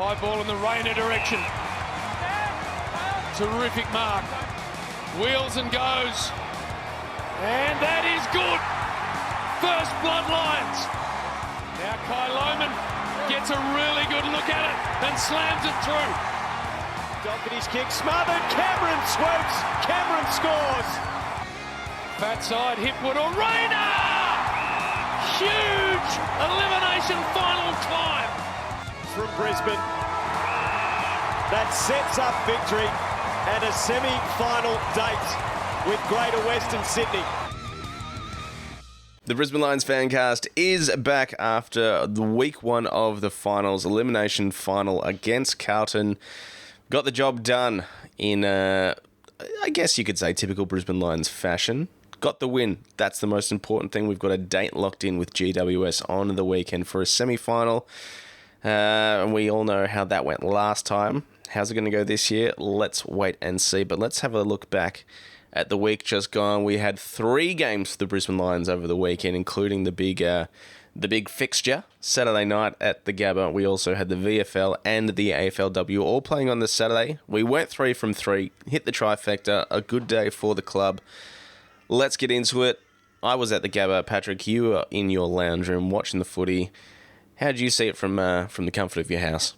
High ball in the Rayner direction. Terrific mark. Wheels and goes. And that is good. First blood Lions. Now Kai Lohman gets a really good look at it and slams it through. Doherty's kick smothered. Cameron swoops. Cameron scores. Fat side, Hipwood or Rayner! Huge elimination final climb. From Brisbane. That sets up victory and a semi-final date with Greater Western Sydney. The Brisbane Lions Fancast is back after the week one of the finals, elimination final against Carlton. Got the job done in, I guess you could say, typical Brisbane Lions fashion. Got the win. That's the most important thing. We've got a date locked in with GWS on the weekend for a semi-final. And we all know how that went last time. How's it going to go this year? Let's wait and see. But let's have a look back at the week just gone. We had 3 games for the Brisbane Lions over the weekend, including the big fixture Saturday night at the Gabba. We also had the VFL and the AFLW all playing on the Saturday. We went 3 from 3, hit the trifecta. A good day for the club. Let's get into it. I was at the Gabba. Patrick, you were in your lounge room watching the footy. How did you see it from the comfort of your house?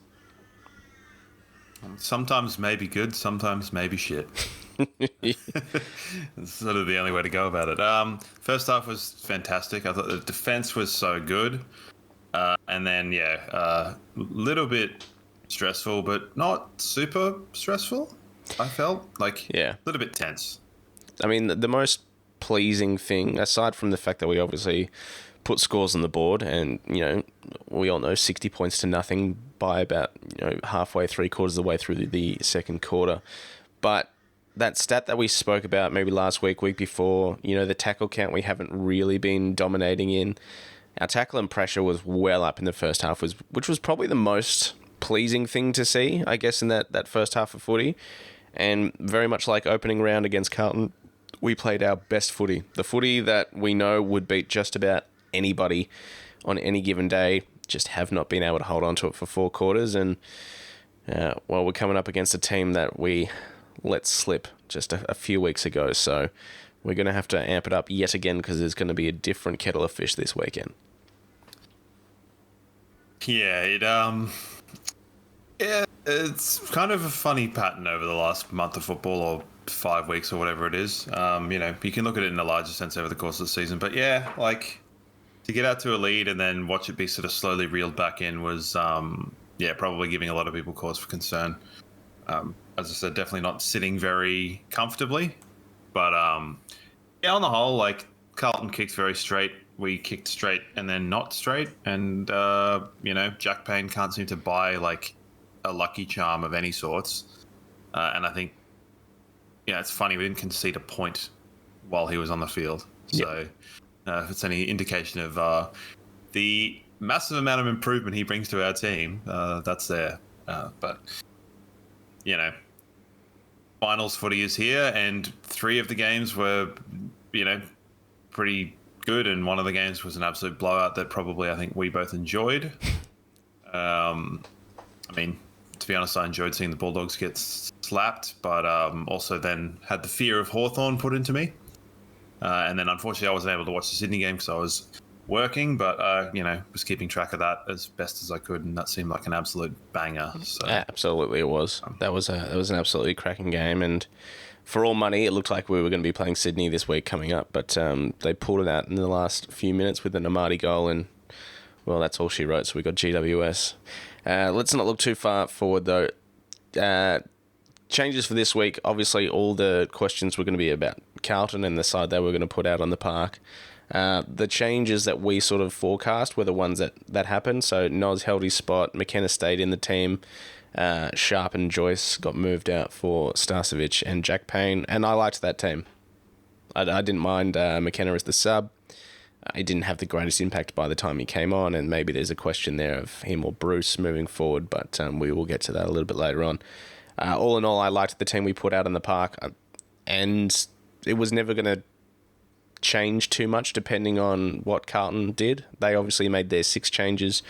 Sometimes maybe good, sometimes maybe shit. It's sort of the only way to go about it. First half was fantastic. I thought the defense was so good. And then, a little bit stressful, but not super stressful, I felt. A little bit tense. I mean, the most pleasing thing, aside from the fact that we obviously put scores on the board and, we all know 60 points to nothing by about, halfway, 3/4 of the way through the second quarter. But that stat that we spoke about maybe last week before, the tackle count we haven't really been dominating in. Our tackle and pressure was well up in the first half, which was probably the most pleasing thing to see, I guess, in that first half of footy. And very much like opening round against Carlton, we played our best footy. The footy that we know would beat just about anybody on any given day, just have not been able to hold on to it for 4 quarters. And, we're coming up against a team that we let slip just a few weeks ago. So we're going to have to amp it up yet again because there's going to be a different kettle of fish this weekend. Yeah, it's kind of a funny pattern over the last month of football or 5 weeks or whatever it is. You can look at it in a larger sense over the course of the season. But to get out to a lead and then watch it be sort of slowly reeled back in was, probably giving a lot of people cause for concern. As I said, definitely not sitting very comfortably. But, on the whole, Carlton kicked very straight. We kicked straight and then not straight. And, Jack Payne can't seem to buy, a lucky charm of any sorts. And I think, it's funny, we didn't concede a point while he was on the field. So if it's any indication of the massive amount of improvement he brings to our team, that's there. But, finals footy is here, and 3 of the games were, pretty good, and one of the games was an absolute blowout that probably I think we both enjoyed. To be honest, I enjoyed seeing the Bulldogs get slapped, but also then had the fear of Hawthorn put into me. And then unfortunately I wasn't able to watch the Sydney game because I was working, but was keeping track of that as best as I could, and that seemed like an absolute banger. So. Yeah, absolutely it was. That was an absolutely cracking game, and for all money, it looked like we were going to be playing Sydney this week coming up, but they pulled it out in the last few minutes with an Amati goal, and well, that's all she wrote. So we got GWS. Let's not look too far forward though. Changes for this week. Obviously, all the questions were going to be about Carlton and the side they were going to put out on the park. The changes that we sort of forecast were the ones that happened. So Noz held his spot. McKenna stayed in the team. Sharp and Joyce got moved out for Starcevic and Jack Payne. And I liked that team. I didn't mind McKenna as the sub. He didn't have the greatest impact by the time he came on, and maybe there's a question there of him or Bruce moving forward, but we will get to that a little bit later on. All in all, I liked the team we put out in the park, and it was never going to change too much depending on what Carlton did. They obviously made their 6 changes.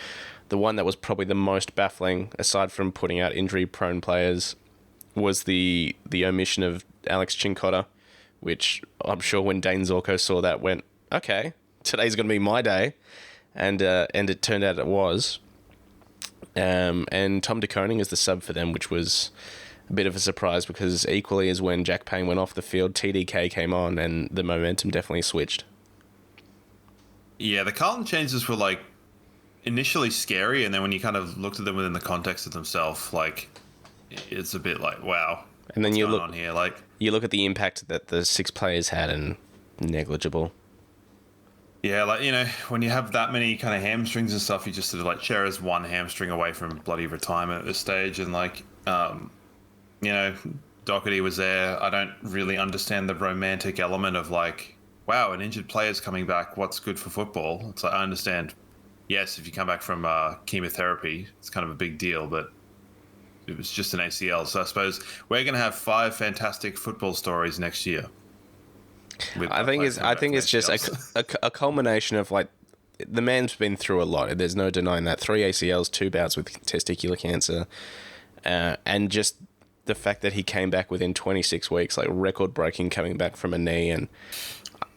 the one that was probably the most baffling, aside from putting out injury-prone players, was the omission of Alex Chincotta, which I'm sure when Dane Zorko saw that went, okay, today's going to be my day, and it turned out it was. And Tom de Koning is the sub for them, which was a bit of a surprise because equally as when Jack Payne went off the field, TDK came on and the momentum definitely switched. Yeah, the Carlton changes were like initially scary, and then when you kind of looked at them within the context of themselves, like it's a bit like, wow. And then what's you going look on here, like you look at the impact that the 6 players had, and negligible. yeah, like, you know, when you have that many kind of hamstrings and stuff, you just sort of like Chera's one hamstring away from bloody retirement at this stage, and like, you know, Doherty was there. I don't really understand the romantic element of like, wow, an injured player's coming back. What's good for football? It's like, I understand. Yes, if you come back from chemotherapy, it's kind of a big deal, but it was just an ACL. So I suppose we're going to have 5 fantastic football stories next year. I think it's just a culmination of like, the man's been through a lot. There's no denying that. 3 ACLs, 2 bouts with testicular cancer, and just the fact that he came back within 26 weeks, like record breaking, coming back from a knee. And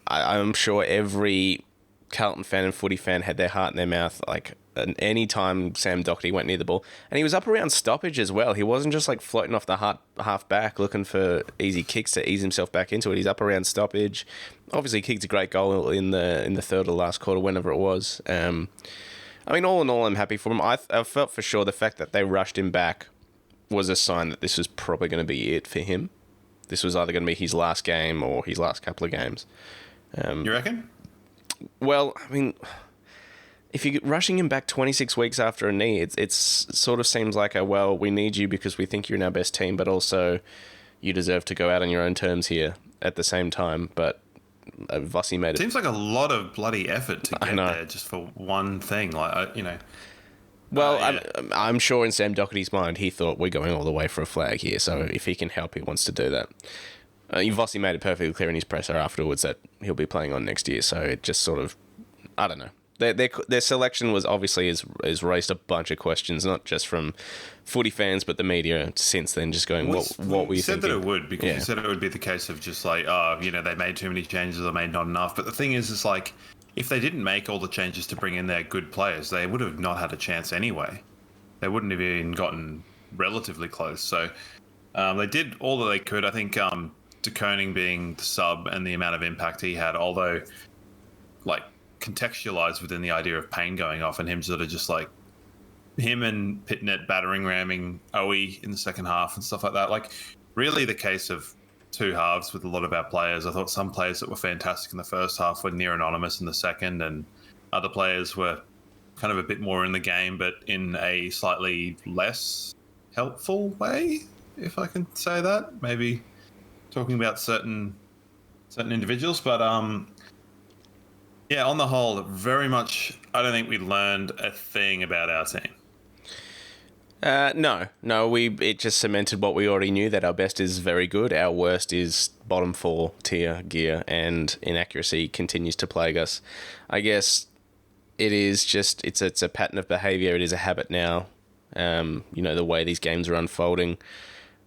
I'm sure every Carlton fan and footy fan had their heart in their mouth, like any time Sam Doherty went near the ball. And he was up around stoppage as well. He wasn't just like floating off the half back looking for easy kicks to ease himself back into it. He's up around stoppage. Obviously kicked a great goal in the third of the last quarter, whenever it was. I mean, all in all, I'm happy for him. I felt for sure the fact that they rushed him back was a sign that this was probably going to be it for him. This was either going to be his last game or his last couple of games. You reckon? Well, I mean, if you're rushing him back 26 weeks after a knee, it's sort of seems like we need you because we think you're in our best team, but also you deserve to go out on your own terms here at the same time. But Vossi made it. Seems like a lot of bloody effort to get there just for one thing. Like, you know. Well, yeah. I'm sure in Sam Doherty's mind, he thought we're going all the way for a flag here. So if he can help, he wants to do that. Vossi made it perfectly clear in his presser afterwards that he'll be playing on next year. So it just sort of, I don't know. Their selection was obviously has raised a bunch of questions, not just from footy fans, but the media since then, just going, what were you said thinking? That it would, because you said it would be the case of just like, oh, you know, they made too many changes or made not enough. But the thing is, it's like, if they didn't make all the changes to bring in their good players, they would have not had a chance anyway. They wouldn't have even gotten relatively close. So they did all that they could. I think de Koning being the sub and the amount of impact he had, although like contextualized within the idea of Payne going off and him sort of just like him and Pitnet battering ramming Oe in the second half and stuff like that. Like really the case of 2 halves with a lot of our players. I thought some players that were fantastic in the first half were near anonymous in the second, and other players were kind of a bit more in the game, but in a slightly less helpful way, if I can say that. Maybe talking about certain individuals, but yeah, on the whole, very much, I don't think we learned a thing about our team. No, it just cemented what we already knew, that our best is very good, our worst is bottom 4 tier gear, and inaccuracy continues to plague us. I guess it is just, it's a pattern of behaviour, it is a habit now, you know, the way these games are unfolding.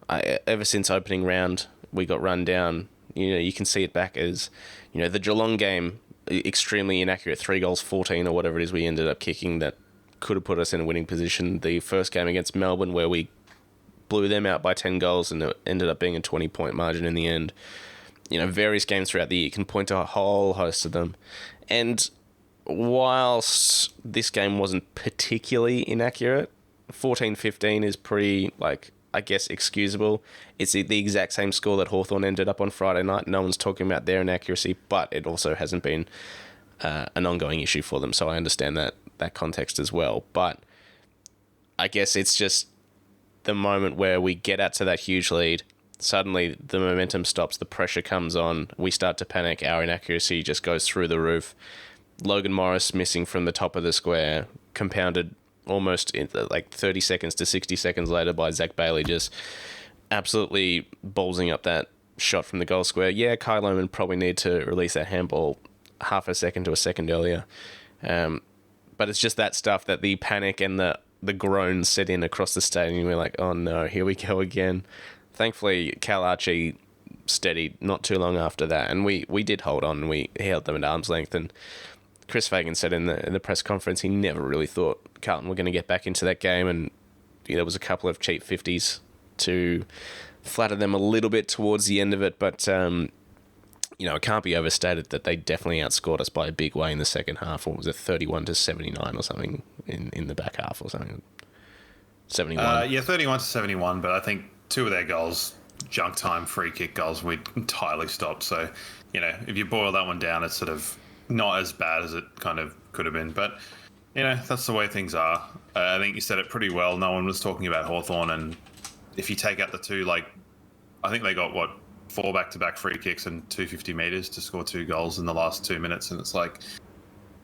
Ever since opening round, we got run down, you know, you can see it back as, you know, the Geelong game, extremely inaccurate, 3 goals, 14 or whatever it is we ended up kicking that could have put us in a winning position. The first game against Melbourne where we blew them out by 10 goals and it ended up being a 20-point margin in the end. You know, various games throughout the year, you can point to a whole host of them. And whilst this game wasn't particularly inaccurate, 14-15 is pretty, like, I guess, excusable. It's the exact same score that Hawthorn ended up on Friday night. No one's talking about their inaccuracy, but it also hasn't been an ongoing issue for them, so I understand that context as well. But I guess it's just the moment where we get out to that huge lead, suddenly the momentum stops, the pressure comes on, we start to panic, our inaccuracy just goes through the roof. Logan Morris missing from the top of the square, compounded almost in like 30 seconds to 60 seconds later by Zach Bailey just absolutely ballsing up that shot from the goal square. Yeah, Kai Lohmann probably need to release that handball half a second to a second earlier. But it's just that stuff that the panic and the groans set in across the stadium. We're like, oh no, here we go again. Thankfully, Cal Archie steadied not too long after that, and we did hold on. We held them at arm's length, and Chris Fagan said in the press conference he never really thought Carlton were going to get back into that game, and there was a couple of cheap 50s to flatter them a little bit towards the end of it, but it can't be overstated that they definitely outscored us by a big way in the second half. What was it, 31-79 or something in the back half or something? 71. 31-71, but I think two of their goals, junk time free kick goals, we entirely stopped. So, if you boil that one down, it's sort of not as bad as it kind of could have been. But, that's the way things are. I think you said it pretty well. No one was talking about Hawthorn, and if you take out the two, I think they got, 4 back-to-back free kicks and 250 metres to score 2 goals in the last 2 minutes. And it's like,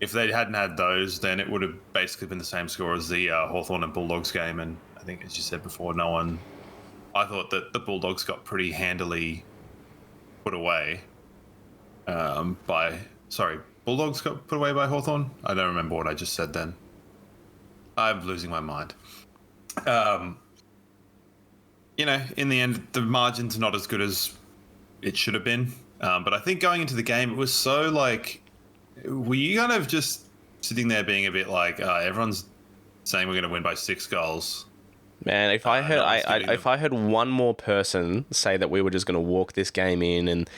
if they hadn't had those, then it would have basically been the same score as the Hawthorn and Bulldogs game. And I think, as you said before, I thought that the Bulldogs got pretty handily put away Bulldogs got put away by Hawthorn? I don't remember what I just said then. I'm losing my mind. In the end, the margin's not as good as it should have been. But I think going into the game, it was so were you kind of just sitting there being a bit everyone's saying we're going to win by 6 goals? Man, if I heard one more person say that we were just going to walk this game in, and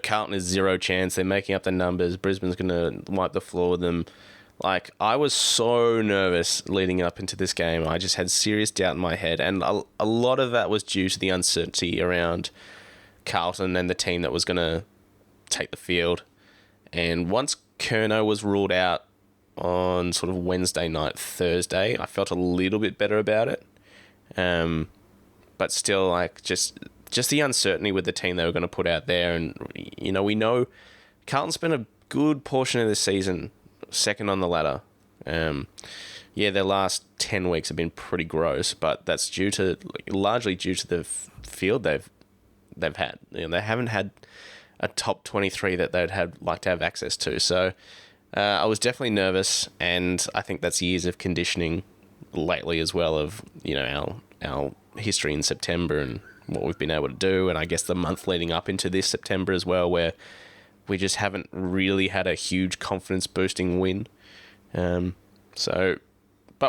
Carlton is 0 chance, they're making up the numbers, Brisbane's going to wipe the floor with them. I was so nervous leading up into this game. I just had serious doubt in my head, and a lot of that was due to the uncertainty around Carlton and the team that was going to take the field. And once Curnow was ruled out on sort of Wednesday night, Thursday, I felt a little bit better about it. But still, just the uncertainty with the team they were going to put out there. And, we know Carlton spent a good portion of the season second on the ladder. Their last 10 weeks have been pretty gross, but that's largely due to the field they've had. They haven't had a top 23 that they'd like to have access to. So I was definitely nervous, and I think that's years of conditioning lately as well of our history in September and what we've been able to do, and I guess the month leading up into this September as well, where we just haven't really had a huge confidence boosting win. But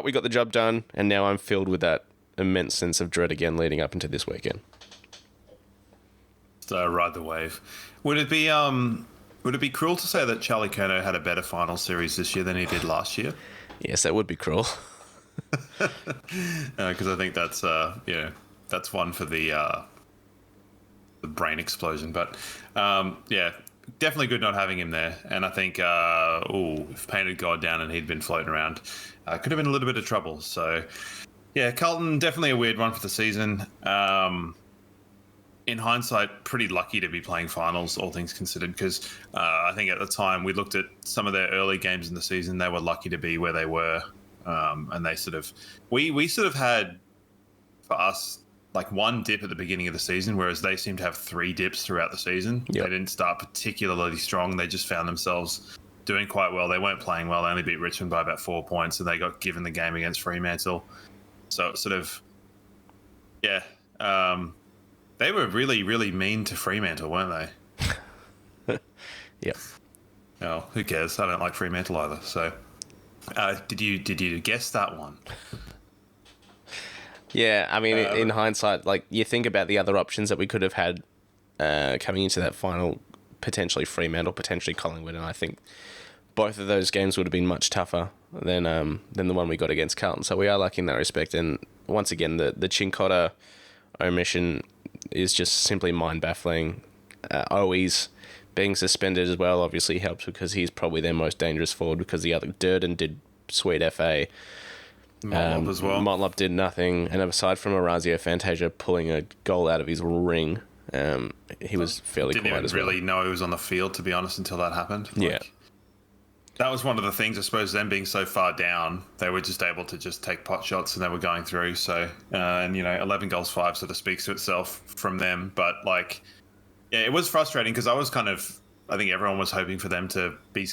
we got the job done, and now I'm filled with that immense sense of dread again leading up into this weekend. So ride the wave. Would it be cruel to say that Charlie Curnow had a better final series this year than he did last year? Yes, that would be cruel. Because I think that's one for the brain explosion. But definitely good not having him there. And I think if Payne had gone down and he'd been floating around, could have been a little bit of trouble. So Carlton definitely a weird one for the season. In hindsight, pretty lucky to be playing finals, all things considered, because I think at the time we looked at some of their early games in the season, they were lucky to be where they were. And they we sort of had, for us, one dip at the beginning of the season, whereas they seem to have 3 dips throughout the season. Yep. They didn't start particularly strong. They just found themselves doing quite well. They weren't playing well. They only beat Richmond by about 4 points, and they got given the game against Fremantle. So it's they were really, really mean to Fremantle, weren't they? Yep. Oh, who cares? I don't like Fremantle either. So, did you guess that one? Yeah, I mean, in hindsight, you think about the other options that we could have had coming into that final, potentially Fremantle, potentially Collingwood, and I think both of those games would have been much tougher than the one we got against Carlton. So we are lucky in that respect. And once again, the Chincotta omission is just simply mind-baffling. Owies being suspended as well obviously helps because he's probably their most dangerous forward, because the other Durden did sweet FA. Motlop as well. Motlop did nothing, and aside from Orazio Fantasia pulling a goal out of his ring, he was fairly quiet as well. Didn't even really know he was on the field, to be honest, until that happened. That was one of the things, I suppose, them being so far down, they were just able to just take pot shots and they were going through. So, 11 goals, 5 sort of speaks to itself from them. But, it was frustrating because I was kind of I think everyone was hoping for them to be,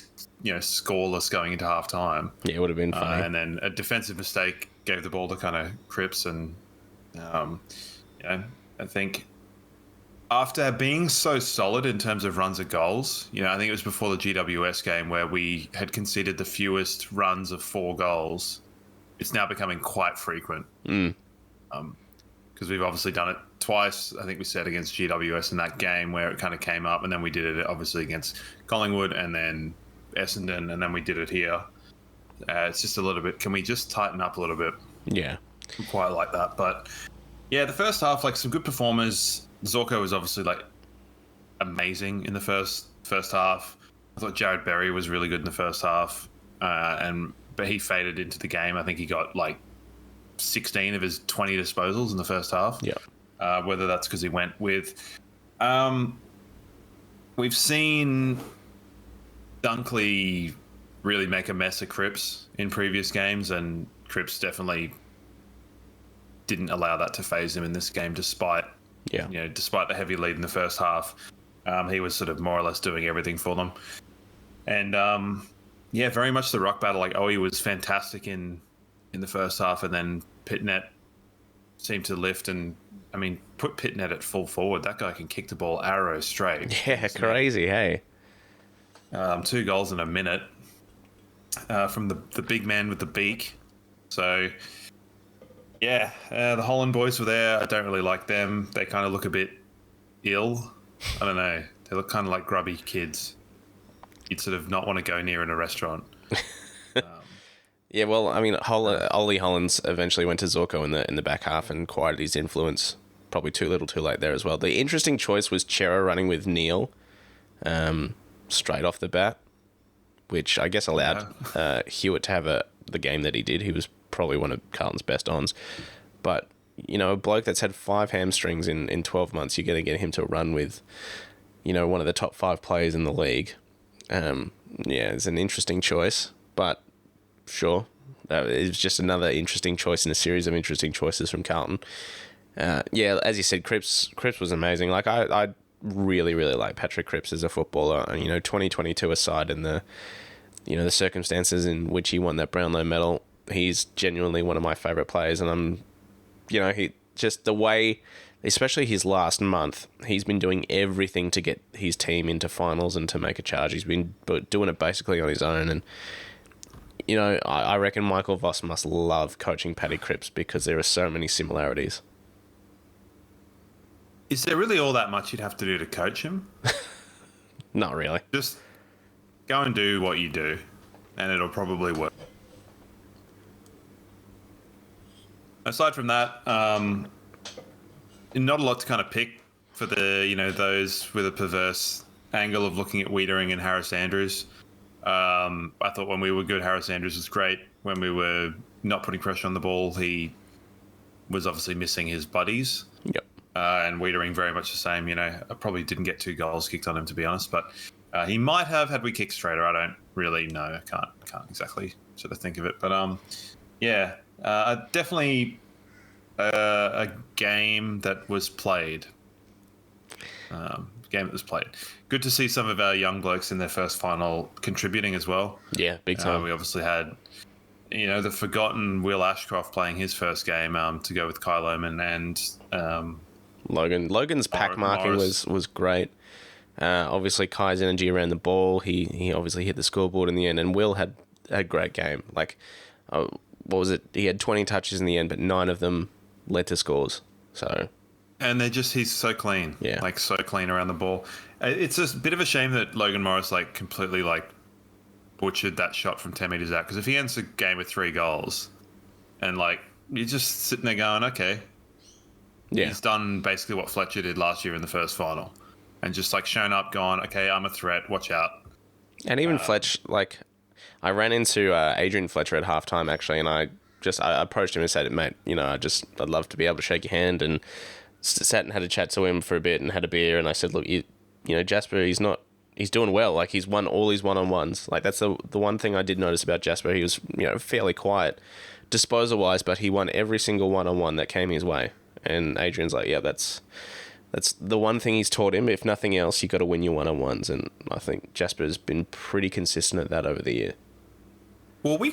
scoreless going into half time. Yeah, it would have been funny. And then a defensive mistake gave the ball to kind of Cripps. And, I think after being so solid in terms of runs of goals, I think it was before the GWS game where we had conceded the fewest runs of 4 goals. It's now becoming quite frequent. Because we've obviously done it twice. I think we said against GWS in that game where it kind of came up, and then we did it obviously against Collingwood and then Essendon, and then we did it here. It's just a little bit. Can we just tighten up a little bit? Yeah, I'm quite like that. But yeah, the first half, like some good performers. Zorko was obviously like amazing in the first half. I thought Jared Berry was really good in the first half, but he faded into the game. I think he got like 16 of his 20 disposals in the first half. Yeah. Whether that's because he went with... we've seen Dunkley really make a mess of Cripps in previous games, and Cripps definitely didn't allow that to faze him in this game, despite the heavy lead in the first half. He was sort of more or less doing everything for them. And very much the rock battle. Like Owie was fantastic in the first half, and then Pitnet seemed to lift. And I mean, put Pitnet at full forward. That guy can kick the ball arrow straight. Yeah, crazy, hey. 2 goals in a minute from the big man with the beak. So, yeah, the Holland boys were there. I don't really like them. They kind of look a bit ill. I don't know. They look kind of like grubby kids. You'd sort of not want to go near in a restaurant. Yeah, well, I mean, Ollie Hollands eventually went to Zorko in the back half and quieted his influence. Probably too little, too late there as well. The interesting choice was Chera running with Neil straight off the bat, which I guess allowed Hewitt to have the game that he did. He was probably one of Carlton's best ons. But, a bloke that's had 5 hamstrings in 12 months, you're going to get him to run with, one of the top 5 players in the league. It's an interesting choice, but sure. It was just another interesting choice in a series of interesting choices from Carlton. As you said, Cripps was amazing. Like, I really, really like Patrick Cripps as a footballer. And, 2022 aside and the circumstances in which he won that Brownlow medal, he's genuinely one of my favourite players. And he just the way, especially his last month, he's been doing everything to get his team into finals and to make a charge. He's been doing it basically on his own. And, I reckon Michael Voss must love coaching Paddy Cripps because there are so many similarities. Is there really all that much you'd have to do to coach him? Not really. Just go and do what you do, and it'll probably work. Aside from that, not a lot to kind of pick for the, those with a perverse angle of looking at Wiedering and Harris Andrews. I thought when we were good, Harris Andrews was great. When we were not putting pressure on the ball, he was obviously missing his buddies. Yep. And Wiedering very much the same. I probably didn't get 2 goals kicked on him, to be honest, but he might have had we kicked straighter. I don't really know. I can't exactly sort of think of it, but definitely a game that was played. Good to see some of our young blokes in their first final contributing as well. Yeah, big time. We obviously had, the forgotten Will Ashcroft playing his first game to go with Kai Lohmann and Logan. Logan's pack marking was great. Obviously, Kai's energy around the ball. He obviously hit the scoreboard in the end, and Will had a great game. Like, what was it? He had 20 touches in the end, but 9 of them led to scores. So. And he's so clean. Yeah. Like, so clean around the ball. It's a bit of a shame that Logan Morris, completely, butchered that shot from 10 metres out. Because if he ends the game with 3 goals, and, you're just sitting there going, okay. Yeah. He's done basically what Fletcher did last year in the first final. And just, shown up, gone, okay, I'm a threat, watch out. And even Fletch, I ran into Adrian Fletcher at halftime, actually, and I approached him and said, mate, I'd love to be able to shake your hand, and sat and had a chat to him for a bit and had a beer, and I said, look, Jasper, he's doing well. He's won all his one-on-ones. That's the one thing I did notice about Jasper. He was, fairly quiet disposal-wise, but he won every single one-on-one that came his way. And Adrian's like, yeah, that's That's the one thing he's taught him. If nothing else, you got to win your one-on-ones, and I think Jasper's been pretty consistent at that over the year. Well, we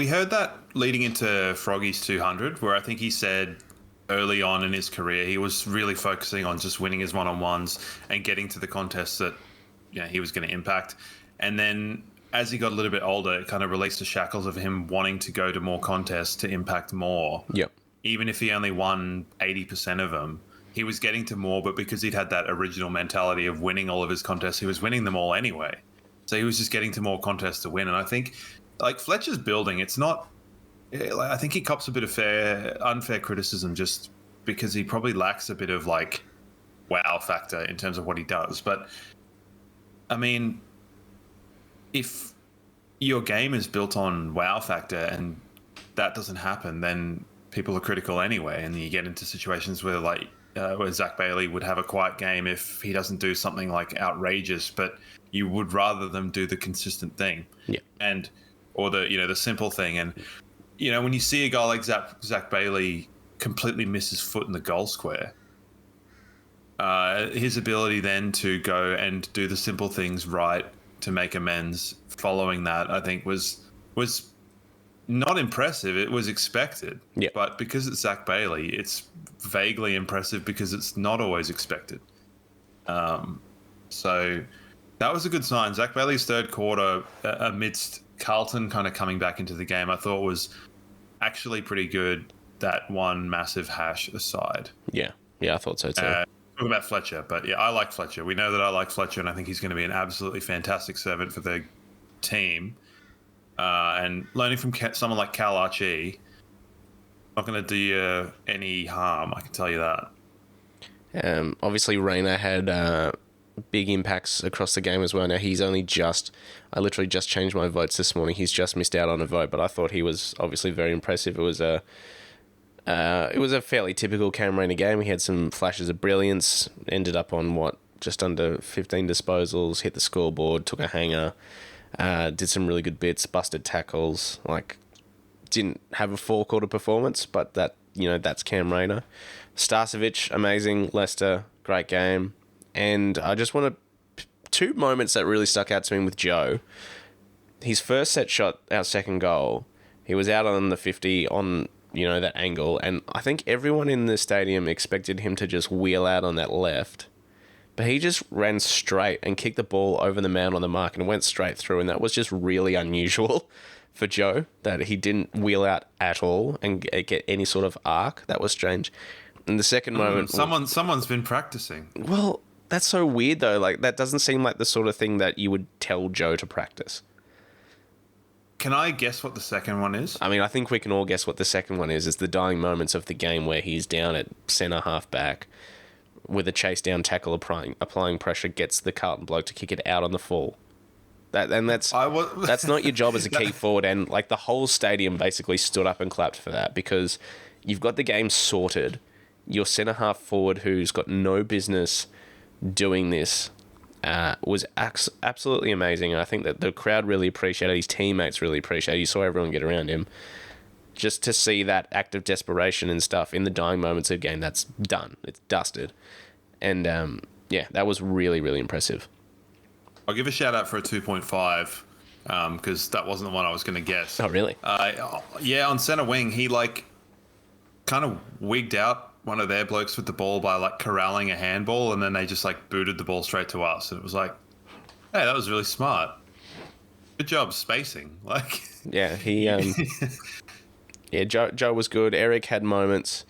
heard that leading into Froggy's 200, where I think he said early on in his career he was really focusing on just winning his one-on-ones and getting to the contests that he was going to impact. And then as he got a little bit older, it kind of released the shackles of him wanting to go to more contests to impact more. Yep. Even if he only won 80% of them, he was getting to more, but because he'd had that original mentality of winning all of his contests, he was winning them all anyway. So he was just getting to more contests to win. And I think, Fletcher's building, it's not... I think he cops a bit of unfair criticism just because he probably lacks a bit of, wow factor in terms of what he does. But, I mean, if your game is built on wow factor and that doesn't happen, then people are critical anyway. And you get into situations where, where Zach Bailey would have a quiet game if he doesn't do something outrageous, but you would rather them do the consistent thing, or the simple thing. And when you see a guy like Zach Bailey completely miss his foot in the goal square, his ability then to go and do the simple things right to make amends following that, I think was not impressive. It was expected. Yeah. But because it's Zach Bailey, it's vaguely impressive because it's not always expected. So that was a good sign. Zach Bailey's third quarter amidst Carlton kind of coming back into the game, I thought was actually pretty good, that one massive hash aside. Yeah, I thought so too. Talking about Fletcher, but I like Fletcher. We know that I like Fletcher, and I think he's going to be an absolutely fantastic servant for the team. And learning from someone like Cal Archie, not going to do you any harm, I can tell you that. Obviously, Rayner had big impacts across the game as well. Now, he's only I literally just changed my votes this morning. He's just missed out on a vote, but I thought he was obviously very impressive. It was a fairly typical Cam Rayner game. He had some flashes of brilliance, ended up on just under 15 disposals, hit the scoreboard, took a hanger, did some really good bits, busted tackles, didn't have a four-quarter performance, but that's Cam Rayner. Starcevic, amazing. Leicester, great game. And I just want two moments that really stuck out to me with Joe. His first set shot, our second goal, he was out on the 50 on, that angle, and I think everyone in the stadium expected him to just wheel out on that left. But he just ran straight and kicked the ball over the man on the mark and went straight through, and that was just really unusual for Joe, that he didn't wheel out at all and get any sort of arc. That was strange. And the second moment... Someone's been practicing. Well, that's so weird, though. That doesn't seem like the sort of thing that you would tell Joe to practice. Can I guess what the second one is? I mean, I think we can all guess what the second one is. It's the dying moments of the game where he's down at centre half back with a chase down tackle applying pressure, gets the Carlton bloke to kick it out on the full. That's not your job as a key forward, and the whole stadium basically stood up and clapped for that, because you've got the game sorted. Your centre half forward, who's got no business doing this, was absolutely amazing. And I think that the crowd really appreciated it. His teammates really appreciated it. You saw everyone get around him. Just to see that act of desperation and stuff in the dying moments of the game, that's done. It's dusted. And that was really, really impressive. I'll give a shout out for a 2.5 because that wasn't the one I was going to guess. Oh, really? On centre wing, he kind of wigged out one of their blokes with the ball by corralling a handball, and then they just booted the ball straight to us. And it was hey, that was really smart. Good job spacing. Yeah, he Joe was good. Eric had moments.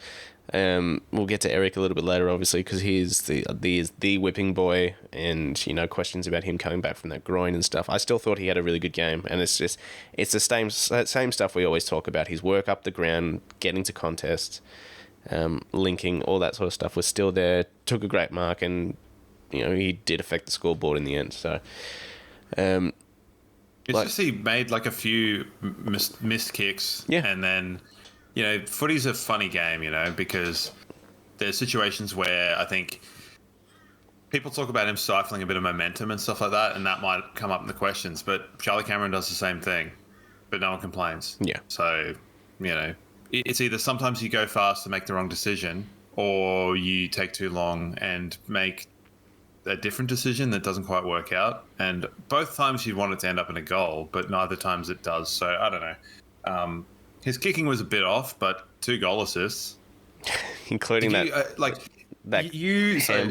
We'll get to Eric a little bit later, obviously, because he is the whipping boy, and questions about him coming back from that groin and stuff. I still thought he had a really good game, and it's the same stuff we always talk about. His work up the ground, getting to contests, linking, all that sort of stuff was still there. Took a great mark, and he did affect the scoreboard in the end. So, it's just he made a few missed kicks, and then. Footy's a funny game, because there's situations where I think people talk about him stifling a bit of momentum and stuff like that, and that might come up in the questions. But Charlie Cameron does the same thing, but no one complains. Yeah. So, it's either sometimes you go fast to make the wrong decision, or you take too long and make a different decision that doesn't quite work out. And both times you want it to end up in a goal, but neither times it does. So I don't know. His kicking was a bit off, but 2 goal assists. Including that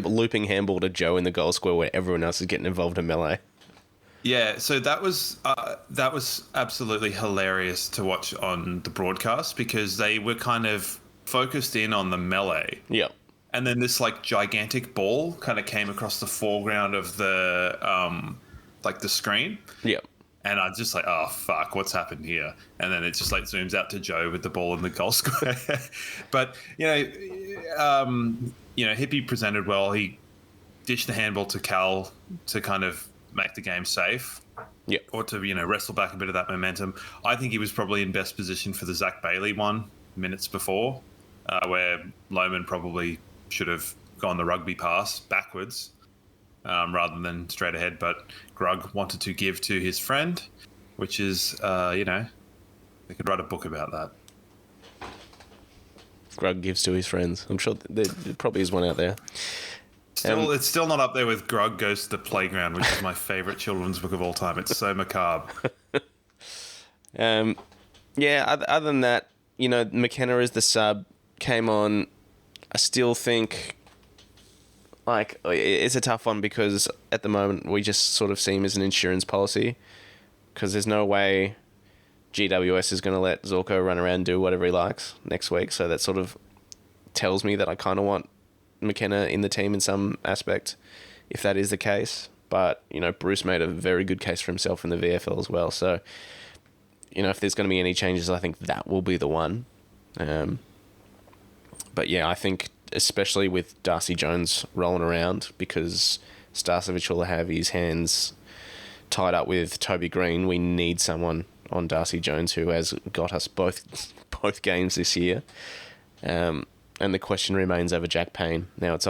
looping handball to Joe in the goal square where everyone else is getting involved in melee. Yeah, so that was absolutely hilarious to watch on the broadcast because they were kind of focused in on the melee. Yeah. And then this like gigantic ball kind of came across the foreground of the the screen. Yeah. And I'm just like, oh fuck, what's happened here? And then it just like zooms out to Joe with the ball in the goal square. But Hippie presented well. He dished the handball to Cal to kind of make the game safe. Yeah. Or to wrestle back a bit of that momentum. I think he was probably in best position for the Zach Bailey one minutes before, where Lohmann probably should have gone the rugby pass backwards rather than straight ahead. But Grug wanted to give to his friend, which is, they could write a book about that. Grug gives to his friends. I'm sure there probably is one out there. It's still not up there with Grug Goes to the Playground, which is my favourite children's book of all time. It's so macabre. Other than that, McKenna as the sub came on. I still think, it's a tough one because at the moment we just sort of see him as an insurance policy because there's no way GWS is going to let Zorko run around and do whatever he likes next week. So that sort of tells me that I kind of want McKenna in the team in some aspect, if that is the case. But, Bruce made a very good case for himself in the VFL as well. So, if there's going to be any changes, I think that will be the one. But yeah, I think especially with Darcy Jones rolling around because Starcevich will have his hands tied up with Toby Green, we need someone on Darcy Jones who has got us both games this year. And the question remains over Jack Payne. Now, it's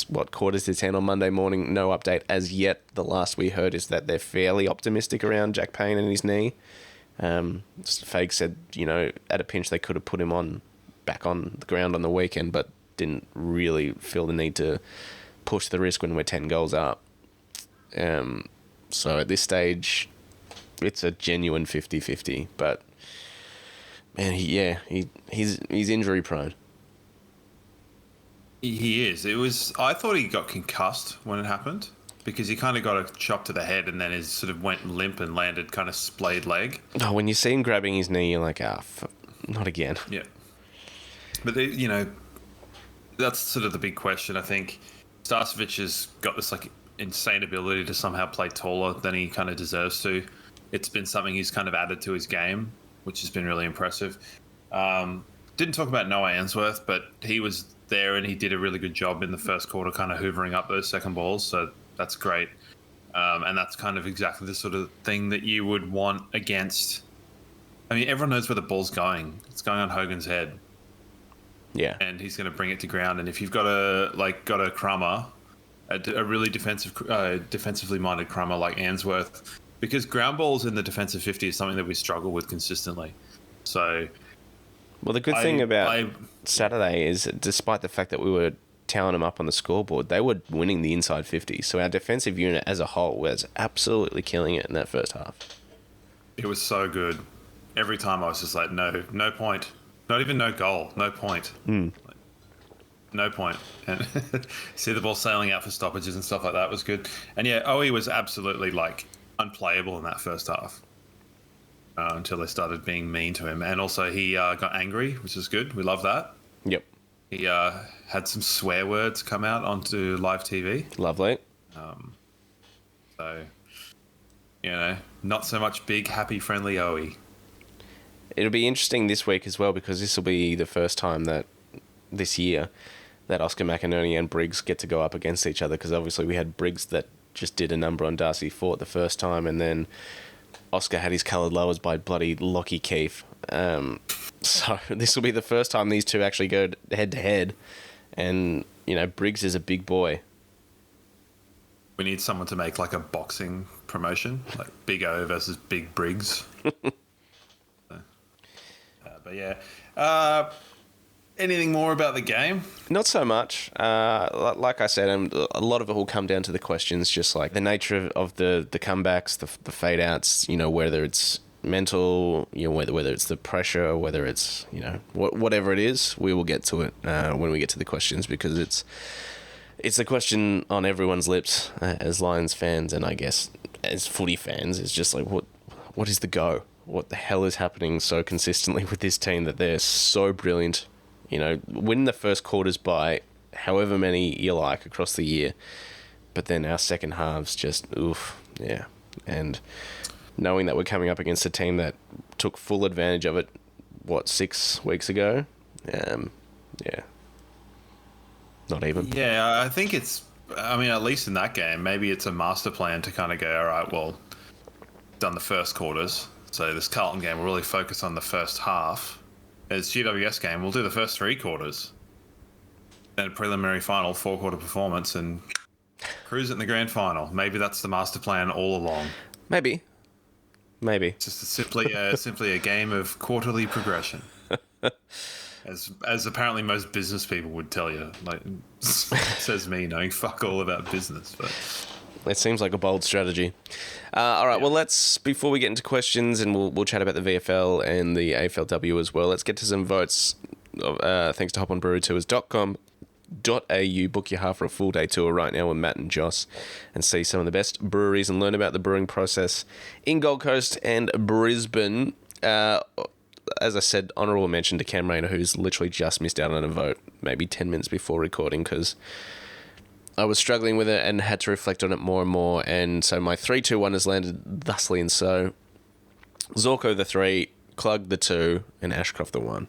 what, 9:45 on Monday morning, no update as yet. The last we heard is that they're fairly optimistic around Jack Payne and his knee. Fague said, at a pinch they could have put him back on the ground on the weekend, but didn't really feel the need to push the risk when we're 10 goals up. So at this stage, it's a genuine 50-50. But, man, he's injury prone. He is. I thought he got concussed when it happened because he kind of got a chop to the head and then he sort of went limp and landed kind of splayed leg. Oh, when you see him grabbing his knee, you're like, not again. Yeah. But, that's sort of the big question. I think Starcevich has got this insane ability to somehow play taller than he kind of deserves to. It's been something he's kind of added to his game, which has been really impressive. Didn't talk about Noah Answorth, but he was there and he did a really good job in the first quarter kind of hoovering up those second balls, so that's great. And that's kind of exactly the sort of thing that you would want against... I mean, everyone knows where the ball's going. It's going on Hogan's head. Yeah. And he's going to bring it to ground. And if you've got a crummer, a really defensively minded crummer like Answorth, because ground balls in the defensive 50 is something that we struggle with consistently. So... Well, the good thing about Saturday is, despite the fact that we were towing them up on the scoreboard, they were winning the inside 50. So our defensive unit as a whole was absolutely killing it in that first half. It was so good. Every time I was just like, no point. Not even no goal, no point. No point. And see the ball sailing out for stoppages and stuff like that was good. And yeah, Owie was absolutely unplayable in that first half. Until they started being mean to him. And also he got angry, which is good. We love that. Yep. He had some swear words come out onto live TV. Lovely. So, not so much big, happy, friendly Owie. It'll be interesting this week as well because this will be the first time that this year that Oscar McInerney and Briggs get to go up against each other because obviously we had Briggs that just did a number on Darcy Fort the first time and then Oscar had his coloured lowers by bloody Lockie Keefe. So this will be the first time these two actually go head-to-head. And, Briggs is a big boy. We need someone to make a boxing promotion, like Big O versus Big Briggs. But yeah. Anything more about the game? Not so much. Like I said, a lot of it will come down to the questions, just like the nature of the comebacks, the fade outs, whether it's mental, whether it's the pressure, whether it's, whatever it is, we will get to it when we get to the questions, because it's a question on everyone's lips as Lions fans, and I guess as footy fans. It's just like, what is the go? What the hell is happening so consistently with this team that they're so brilliant? Win the first quarters by however many you like across the year, but then our second halves just, oof, yeah. And knowing that we're coming up against a team that took full advantage of it, 6 weeks ago? Yeah. Not even. Yeah, I think at least in that game, maybe it's a master plan to kind of go, all right, well, done the first quarters. So this Carlton game will really focus on the first half. As GWS game, we'll do the first 3 quarters. Then a preliminary final 4-quarter performance and cruise it in the grand final. Maybe that's the master plan all along. Maybe. It's just simply a game of quarterly progression. As apparently most business people would tell you. Like, says me knowing fuck all about business, but it seems like a bold strategy. All right, well, before we get into questions, and we'll chat about the VFL and the AFLW as well, let's get to some votes. Thanks to hoponbrewerytours.com.au. Book your half for a full day tour right now with Matt and Joss and see some of the best breweries and learn about the brewing process in Gold Coast and Brisbane. As I said, honourable mention to Cam Rayner, who's literally just missed out on a vote maybe 10 minutes before recording, because I was struggling with it and had to reflect on it more and more, and so my 3-2-1 has landed thusly, and so Zorko the 3, Klug the 2, and Ashcroft the 1.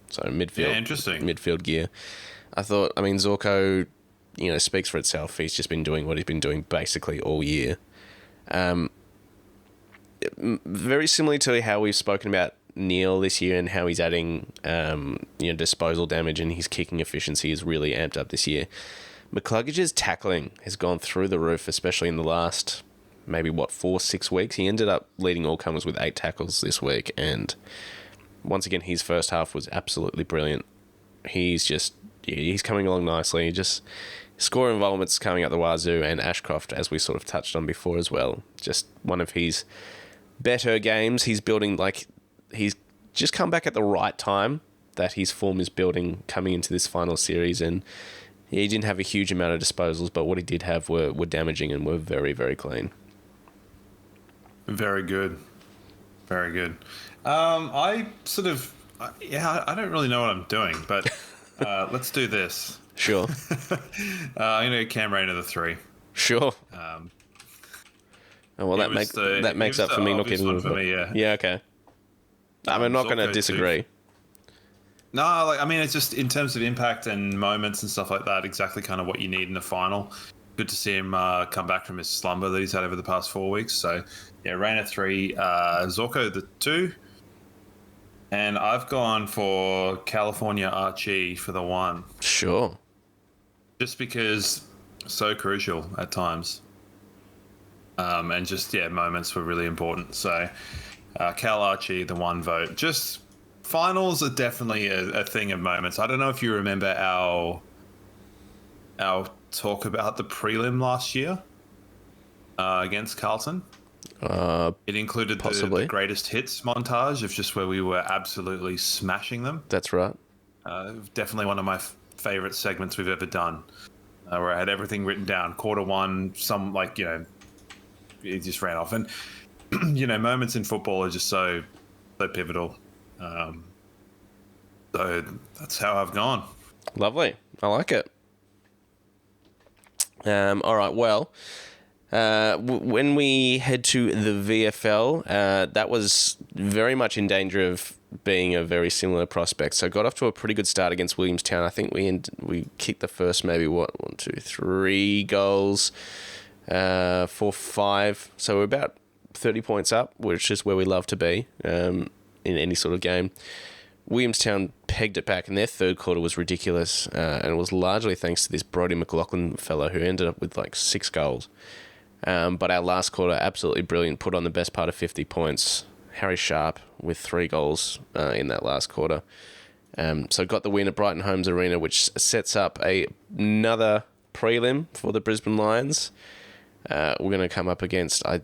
So midfield, interesting. Midfield gear. I thought, Zorko, speaks for itself. He's just been doing what he's been doing basically all year. Very similarly to how we've spoken about Neil this year and how he's adding, disposal damage, and his kicking efficiency is really amped up this year. McCluggage's tackling has gone through the roof, especially in the last, 4-6 weeks. He ended up leading all comers with 8 tackles this week, and once again, his first half was absolutely brilliant. He's coming along nicely. Just score involvement's coming up the wazoo, and Ashcroft, as we sort of touched on before as well, just one of his better games. He's building, he's just come back at the right time that his form is building coming into this final series, and he didn't have a huge amount of disposals, but what he did have were damaging and were very, very clean. Very good. Very good. I don't really know what I'm doing, but let's do this. Sure. I'm going to Cam Rayner the 3. Sure. That makes up for me not getting one for me, yeah. Yeah, okay. I'm not going to disagree. No, it's just in terms of impact and moments and stuff like that, exactly kind of what you need in the final. Good to see him come back from his slumber that he's had over the past 4 weeks. So, yeah, Rayner 3, Zorko the 2, and I've gone for California Archie for the 1. Sure. Just because so crucial at times. And just, moments were really important. So, Cal Archie, the 1 vote. Just finals are definitely a thing of moments. I don't know if you remember our talk about the prelim last year against Carlton. It included the greatest hits montage of just where we were absolutely smashing them. That's right. Definitely one of my favorite segments we've ever done, where I had everything written down. Quarter 1, it just ran off. And, moments in football are just so pivotal. So that's how I've gone. Lovely. I like it. All right, well, when we head to the VFL, that was very much in danger of being a very similar prospect. So got off to a pretty good start against Williamstown. I think we kicked the first 3 goals, 4-5. So we're about 30 points up, which is where we love to be in any sort of game. Williamstown pegged it back, and their third quarter was ridiculous, and it was largely thanks to this Brodie McLaughlin fellow who ended up with 6 goals. But our last quarter, absolutely brilliant, put on the best part of 50 points. Harry Sharp with 3 goals in that last quarter. So got the win at Brighton Homes Arena, which sets up another prelim for the Brisbane Lions. We're going to come up against, it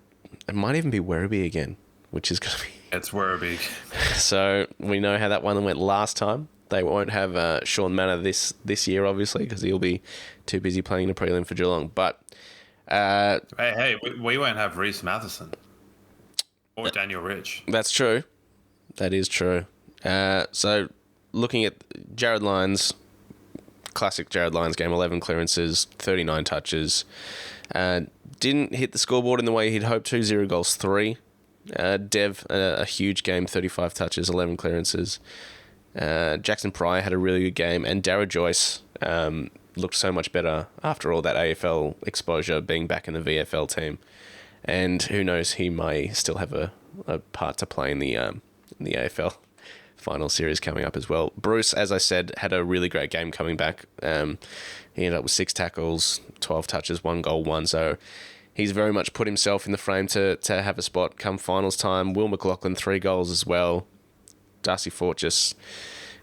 might even be Werribee again, which is going to be... It's Werribee. So we know how that one went last time. They won't have Sean Manor this year, obviously, because he'll be too busy playing the prelim for Geelong. But hey, we won't have Reece Matheson or Daniel Rich. That's true. That is true. So looking at Jared Lyons, classic Jared Lyons game, 11 clearances, 39 touches. Didn't hit the scoreboard in the way he'd hoped to, 0 goals, 3. Dev, a huge game, 35 touches, 11 clearances. Jackson Pryor had a really good game, and Darragh Joyce looked so much better after all that AFL exposure, being back in the VFL team. And who knows, he may still have a part to play in the AFL final series coming up as well. Bruce, as I said, had a really great game coming back. He ended up with 6 tackles, 12 touches, 1 goal, 1. So he's very much put himself in the frame to have a spot come finals time. Will McLaughlin, 3 goals as well. Darcy Fort just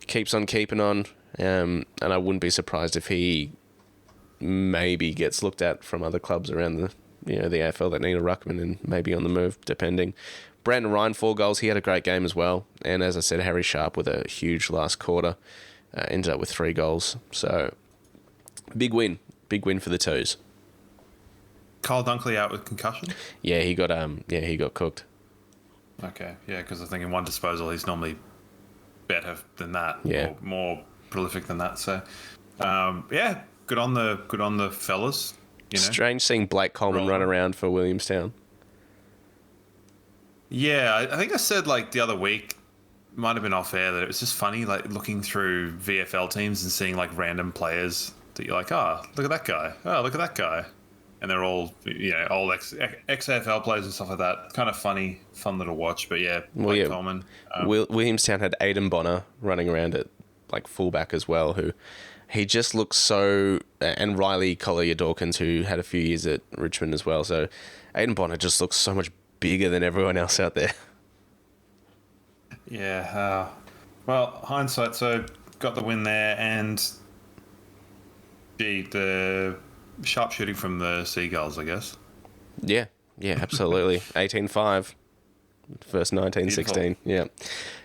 keeps on keeping on. And I wouldn't be surprised if he maybe gets looked at from other clubs around the AFL that need a ruckman and maybe on the move, depending. Brandon Ryan, 4 goals. He had a great game as well. And as I said, Harry Sharp with a huge last quarter. Ended up with 3 goals. So, big win. Big win for the Twos. Kyle Dunkley out with concussion? Yeah, he got cooked. Okay, yeah, because I think in one disposal he's normally better than that. Yeah. Or more prolific than that. So, yeah, good on the fellas. Strange seeing Blake Coleman run around for Williamstown. Yeah, I think I said the other week, might have been off air, that it was just funny looking through VFL teams and seeing random players that you're like, oh, look at that guy. Oh, look at that guy. And they're all, old ex-AFL players and stuff like that. Kind of fun little watch. But yeah, Blake Coleman. Williamstown had Aidan Bonner running around at fullback as well, who he just looks so... And Riley Collier-Dawkins, who had a few years at Richmond as well. So Aidan Bonner just looks so much bigger than everyone else out there. Yeah. Well, hindsight, so got the win there, and the sharp shooting from the Seagulls, I guess. Yeah, absolutely. 18-5. First 19-16. Yeah.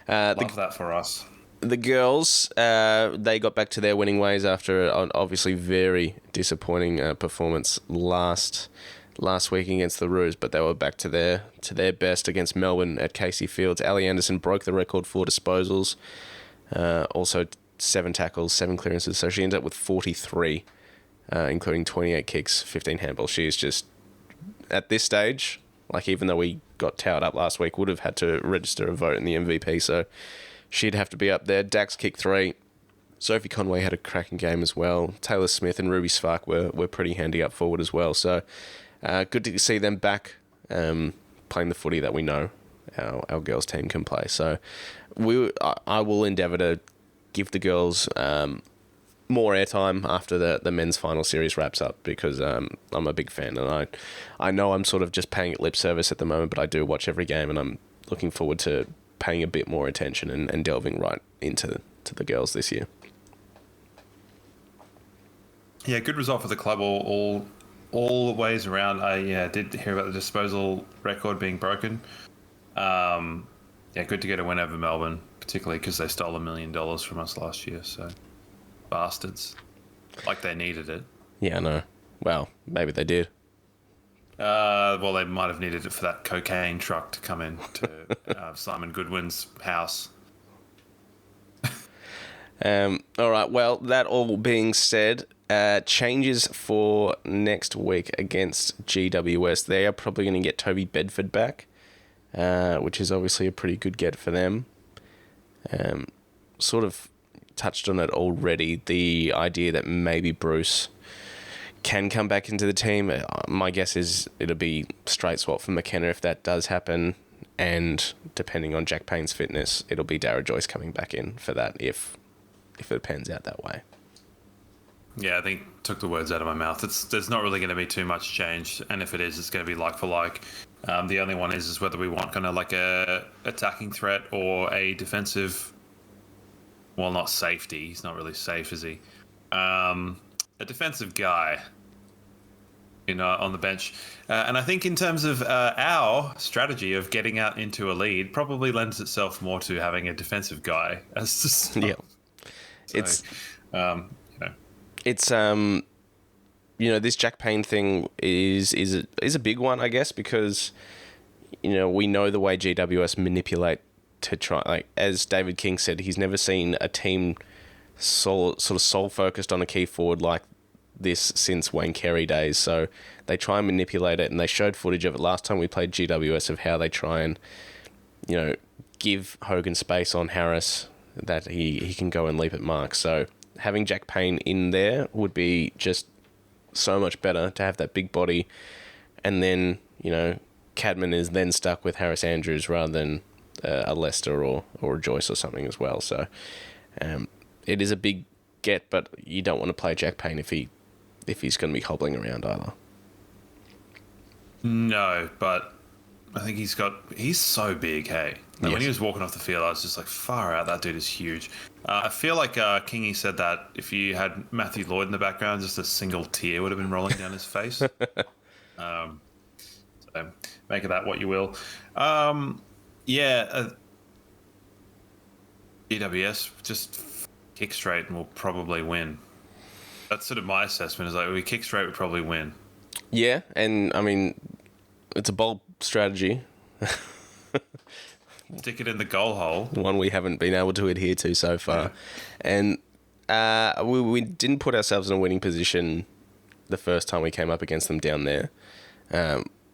Love that for us. The girls, they got back to their winning ways after an obviously very disappointing performance last week against the Roos, but they were back to their best against Melbourne at Casey Fields. Ali Anderson broke the record for disposals, also 7 tackles, 7 clearances, so she ended up with 43, including 28 kicks, 15 handballs. She is just, at this stage, even though we got towed up last week, would have had to register a vote in the MVP, so she'd have to be up there. Dax kicked 3. Sophie Conway had a cracking game as well. Taylor Smith and Ruby Spark were pretty handy up forward as well, so... good to see them back playing the footy that we know our girls team can play. So I will endeavour to give the girls more airtime after the men's final series wraps up, because I'm a big fan, and I know I'm sort of just paying it lip service at the moment, but I do watch every game, and I'm looking forward to paying a bit more attention and delving right into the girls this year. Yeah, good result for the club all ways around. I did hear about the disposal record being broken. Good to get a win over Melbourne, particularly because they stole $1 million from us last year. So, bastards. They needed it. Yeah, I know. Well, maybe they did. Well, they might have needed it for that cocaine truck to come in to Simon Goodwin's house. All right, well, that all being said... changes for next week against GWS. They are probably going to get Toby Bedford back, which is obviously a pretty good get for them. Sort of touched on it already, the idea that maybe Bruce can come back into the team. My guess is it'll be straight swap for McKenna if that does happen, and depending on Jack Payne's fitness, it'll be Darragh Joyce coming back in for that if it pans out that way. Yeah, I think took the words out of my mouth. There's not really going to be too much change, and if it is, it's going to be like for like. The only one is whether we want kind of a attacking threat or a defensive well, not safety. He's not really safe, is he? A defensive guy, on the bench. And I think in terms of our strategy of getting out into a lead, probably lends itself more to having a defensive guy as the start. Yeah. So, It's this Jack Payne thing is a big one, I guess, because we know the way GWS manipulate to try, like as David King said, he's never seen a team sole focused on a key forward like this since Wayne Carey days. So they try and manipulate it, and they showed footage of it last time we played GWS of how they try and give Hogan space on Harris that he can go and leap at mark. So having Jack Payne in there would be just so much better to have that big body, and then Cadman is then stuck with Harris Andrews rather than a Leicester or a Joyce or something as well. So it is a big get, but you don't want to play Jack Payne if he's going to be hobbling around either. No, but I think he's so big, hey. Like, when he was walking off the field, I was just like, far out, that dude is huge. I feel like Kingy said that if you had Matthew Lloyd in the background, just a single tear would have been rolling down his face. So make of that what you will. GWS, just kick straight and we'll probably win. That's sort of my assessment, is like, if we kick straight, we probably win. Yeah, and I mean, it's a bold strategy. Stick it in the goal hole. One we haven't been able to adhere to so far. Yeah. And we didn't put ourselves in a winning position the first time we came up against them down there.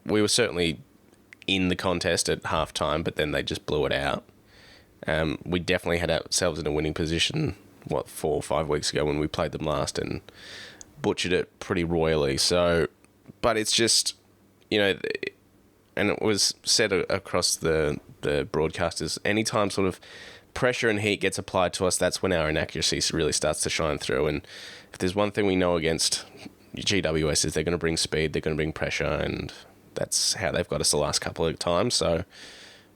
We were certainly in the contest at half-time, but then they just blew it out. We definitely had ourselves in a winning position, 4 or 5 weeks ago when we played them last and butchered it pretty royally. So, but it's just, and it was said across the broadcasters, anytime sort of pressure and heat gets applied to us, that's when our inaccuracy really starts to shine through. And if there's one thing we know against GWS is they're going to bring speed, they're going to bring pressure, and that's how they've got us the last couple of times. So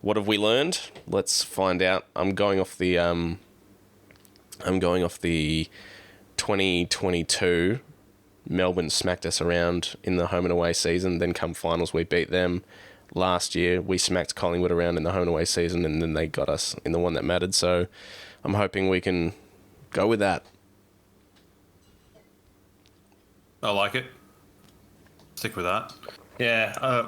what have we learned? Let's find out. I'm going off the 2022. Melbourne smacked us around in the home and away season. Then come finals, we beat them. Last year, we smacked Collingwood around in the home and away season, and then they got us in the one that mattered. So I'm hoping we can go with that. I like it. Stick with that. Yeah,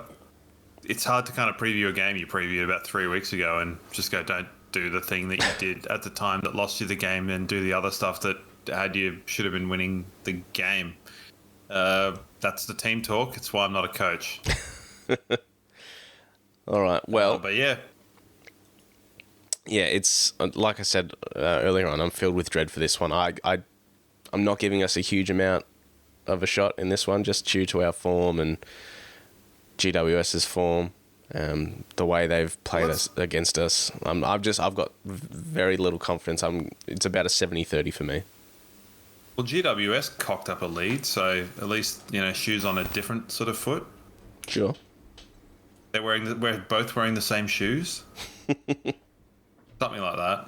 it's hard to kind of preview a game you previewed about 3 weeks ago and just go, don't do the thing that you did at the time that lost you the game, and do the other stuff that should have been winning the game. That's the team talk. It's why I'm not a coach. All right. Well, but yeah, it's like I said earlier on. I'm filled with dread for this one. I'm not giving us a huge amount of a shot in this one, just due to our form and GWS's form, the way they've played against us. I've got very little confidence. It's about a 70-30 for me. Well, GWS cocked up a lead, so at least shoes on a different sort of foot. Sure. We're both wearing the same shoes. Something like that.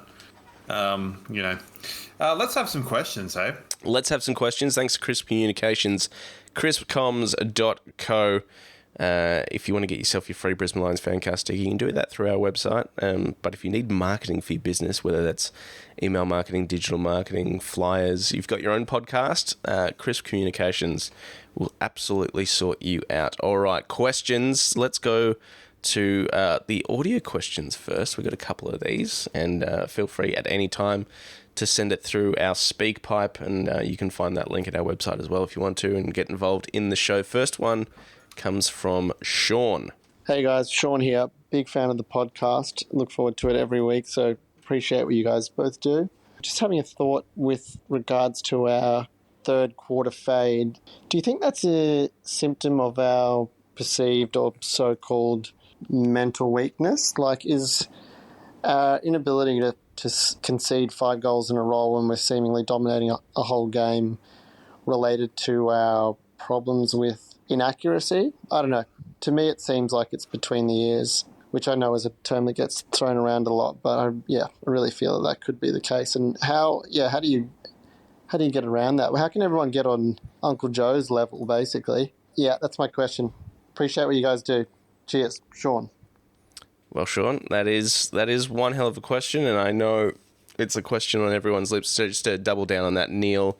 Let's have some questions, hey? Let's have some questions. Thanks to Crisp Communications, crispcoms.co. If you want to get yourself your free Brisbane Lions Fancast sticker, you can do that through our website. But if you need marketing for your business, whether that's email marketing, digital marketing, flyers, you've got your own podcast, Crisp Communications will absolutely sort you out. All right, questions. Let's go to the audio questions first. We've got a couple of these, and feel free at any time to send it through our speak pipe, and you can find that link at our website as well if you want to, and get involved in the show. First one comes from Sean. Hey guys, Sean here. Big fan of the podcast. Look forward to it every week, so appreciate what you guys both do. Just having a thought with regards to our third quarter fade. Do you think that's a symptom of our perceived or so-called mental weakness? Like, is our inability to concede 5 goals in a row when we're seemingly dominating a whole game related to our problems with inaccuracy? I don't know. To me, it seems like it's between the ears. which I know is a term that gets thrown around a lot, but I really feel that could be the case. And how do you get around that? How can everyone get on Uncle Joe's level, basically? Yeah, that's my question. Appreciate what you guys do. Cheers, Sean. Well, Sean, that is one hell of a question, and I know it's a question on everyone's lips. So just to double down on that, Neil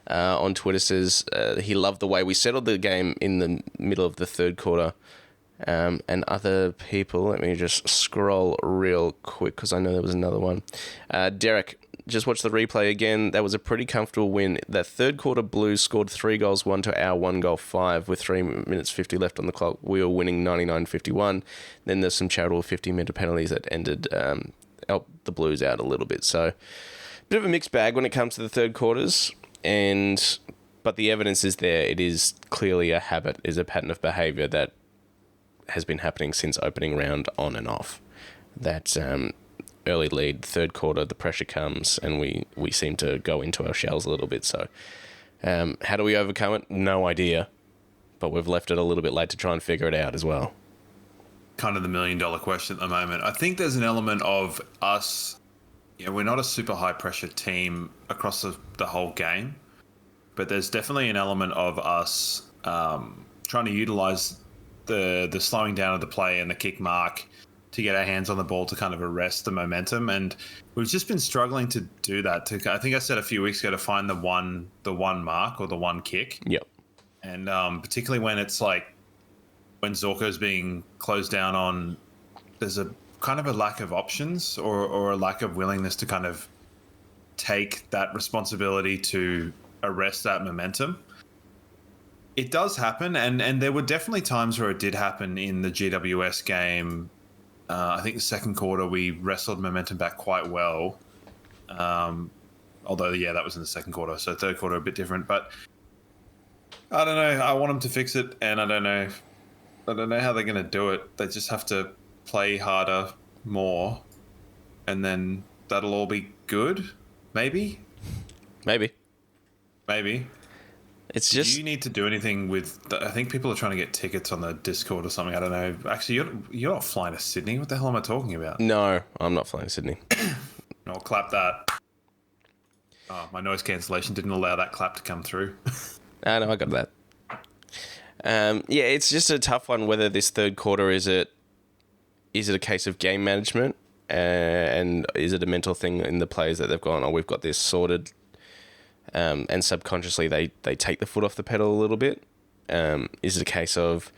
on Twitter says he loved the way we settled the game in the middle of the third quarter. And other people, let me just scroll real quick because I know there was another one. Derek, just watch the replay again. That was a pretty comfortable win. That third quarter, Blues scored 3 goals, 1 to our 1 goal 5 with 3 minutes 50 left on the clock. We were winning 99-51. Then there's some charitable 50-minute penalties that ended, helped the Blues out a little bit. So, bit of a mixed bag when it comes to the third quarters. But the evidence is there. It is clearly a habit, is a pattern of behaviour that has been happening since opening round on and off. That early lead, third quarter, the pressure comes and we seem to go into our shells a little bit. So how do we overcome it? No idea. But we've left it a little bit late to try and figure it out as well. Kind of the $1 million question at the moment. I think there's an element of us, we're not a super high pressure team across the whole game, but there's definitely an element of us trying to utilize the slowing down of the play and the kick mark to get our hands on the ball to kind of arrest the momentum. And we've just been struggling to do that. I think I said a few weeks ago to find the one mark or the one kick. Yep. And particularly when it's like when Zorko's being closed down on, there's a kind of a lack of options or a lack of willingness to kind of take that responsibility to arrest that momentum. It does happen, and there were definitely times where it did happen in the GWS game. I think the second quarter we wrestled momentum back quite well. Although, that was in the second quarter, so third quarter a bit different. But I don't know. I want them to fix it, and I don't know how they're going to do it. They just have to play harder, more, and then that'll all be good. Maybe. It's just... Do you need to do anything with... I think people are trying to get tickets on the Discord or something. I don't know. Actually, you're not flying to Sydney. What the hell am I talking about? No, I'm not flying to Sydney. I'll clap that. Oh, my noise cancellation didn't allow that clap to come through. No, I got that. It's just a tough one whether this third quarter is it a case of game management and is it a mental thing in the players that they've gone, we've got this sorted, and subconsciously they take the foot off the pedal a little bit. Is it a case of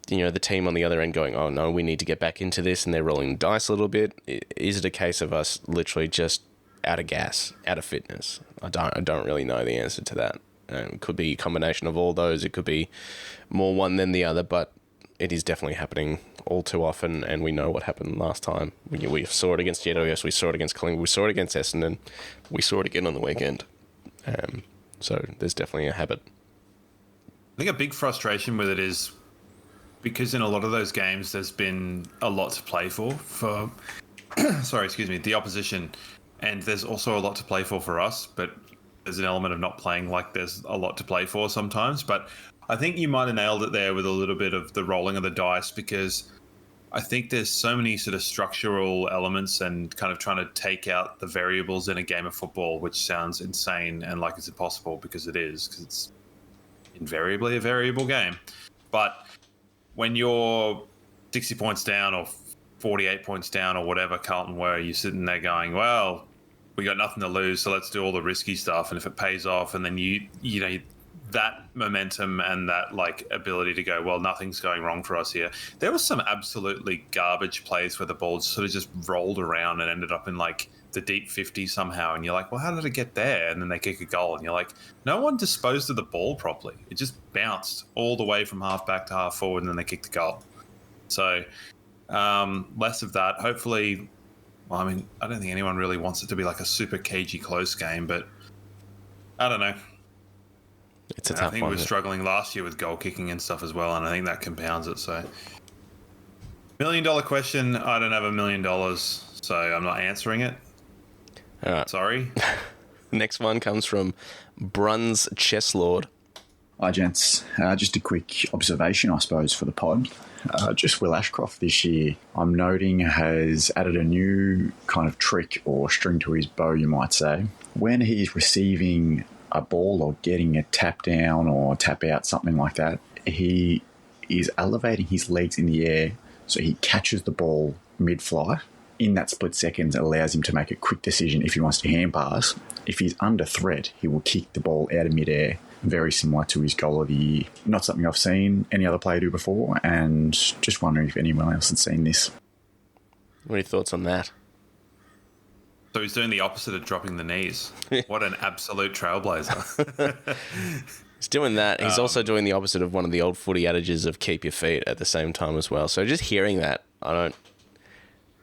the team on the other end going, oh no, we need to get back into this, and they're rolling dice a little bit? Is it a case of us literally just out of gas, out of fitness? I don't really know the answer to that. It could be a combination of all those. It could be more one than the other, but it is definitely happening all too often, and we know what happened last time. We saw it against GWS, we saw it against Collingwood, we saw it against Essendon, we saw it again on the weekend. So there's definitely a habit. I think a big frustration with it is because in a lot of those games there's been a lot to play for the opposition, and there's also a lot to play for us, but there's an element of not playing like there's a lot to play for sometimes. But I think you might have nailed it there with a little bit of the rolling of the dice, because I think there's so many sort of structural elements and kind of trying to take out the variables in a game of football, which sounds insane and like it's impossible, because it is, because it's invariably a variable game. But when you're 60 points down or 48 points down or whatever Carlton were, you're sitting there going, well, we got nothing to lose, so let's do all the risky stuff. And if it pays off, and then you know, that momentum and that like ability to go, well, nothing's going wrong for us here. There was some absolutely garbage plays where the ball sort of just rolled around and ended up in like the deep 50s somehow. And you're like, well, how did it get there? And then they kick a goal and you're like, no one disposed of the ball properly. It just bounced all the way from half back to half forward, and then they kicked the goal. So less of that. Hopefully, well, I mean, I don't think anyone really wants it to be like a super cagey close game, but I don't know. It's a tough one. I think we were struggling last year with goal kicking and stuff as well, and I think that compounds it. So, $1 million question. I don't have $1 million, so I'm not answering it. All right. Sorry. Next one comes from Bruns Chesslord. Hi, gents. Just a quick observation, I suppose, for the pod. Just Will Ashcroft this year, I'm noting, has added a new kind of trick or string to his bow, you might say. When he's receiving a ball or getting a tap down or tap out, something like that, he is elevating his legs in the air so he catches the ball mid-flight. In that split second, it allows him to make a quick decision if he wants to hand pass. If he's under threat, he will kick the ball out of mid-air, very similar to his goal of the year. Not something I've seen any other player do before, and just wondering if anyone else had seen this. What are your thoughts on that? So he's doing the opposite of dropping the knees. What an absolute trailblazer. He's doing that. He's also doing the opposite of one of the old footy adages of keep your feet at the same time as well. So just hearing that, I don't...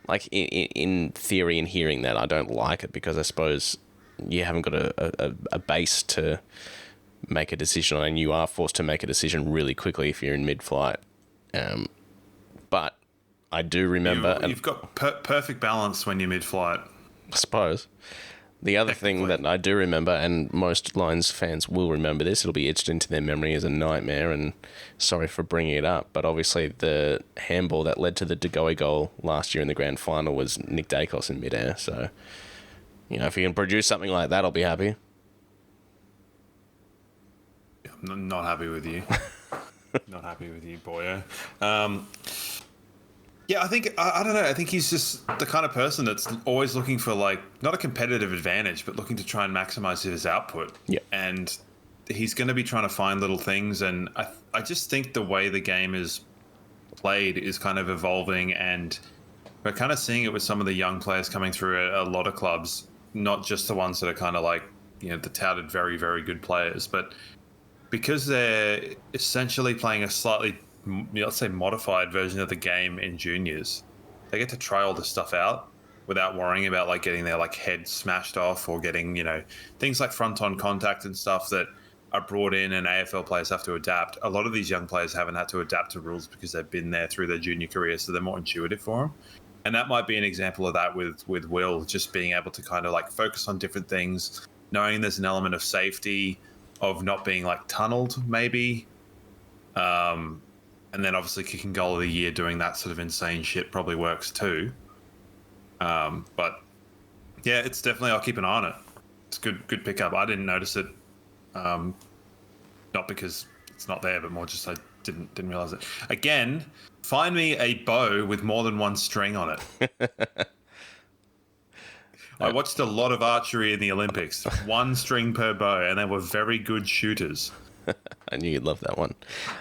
Like, in theory and hearing that, I don't like it because I suppose you haven't got a base to make a decision on, and you are forced to make a decision really quickly if you're in mid-flight. But I do remember... You've got perfect balance when you're mid-flight. I suppose. The other thing that I do remember, and most Lions fans will remember this, it'll be etched into their memory as a nightmare, and sorry for bringing it up, but obviously the handball that led to the De Goey goal last year in the grand final was Nick Dacos in midair. So, you know, if you can produce something like that, I'll be happy. I'm not happy with you. Not happy with you, boyo. Yeah, I think, I don't know, I think he's just the kind of person that's always looking for, like, not a competitive advantage, but looking to try and maximize his output. Yeah. And he's going to be trying to find little things, and I just think the way the game is played is kind of evolving, and we're kind of seeing it with some of the young players coming through a lot of clubs, not just the ones that are kind of like, you know, the touted very, very good players, but because they're essentially playing a slightly, let's say, modified version of the game in juniors, they get to try all this stuff out without worrying about like getting their like head smashed off or getting, you know, things like front on contact and stuff that are brought in and AFL players have to adapt. A lot of these young players haven't had to adapt to rules because they've been there through their junior career, so they're more intuitive for them. And that might be an example of that with Will, just being able to kind of like focus on different things, knowing there's an element of safety, of not being like tunneled maybe. And then obviously kicking goal of the year, doing that sort of insane shit probably works too. But yeah, it's definitely, I'll keep an eye on it. It's good pickup. I didn't notice it. Not because it's not there, but more just I didn't realize it. Again, find me a bow with more than one string on it. I watched a lot of archery in the Olympics. One string per bow, and they were very good shooters. I knew you'd love that one.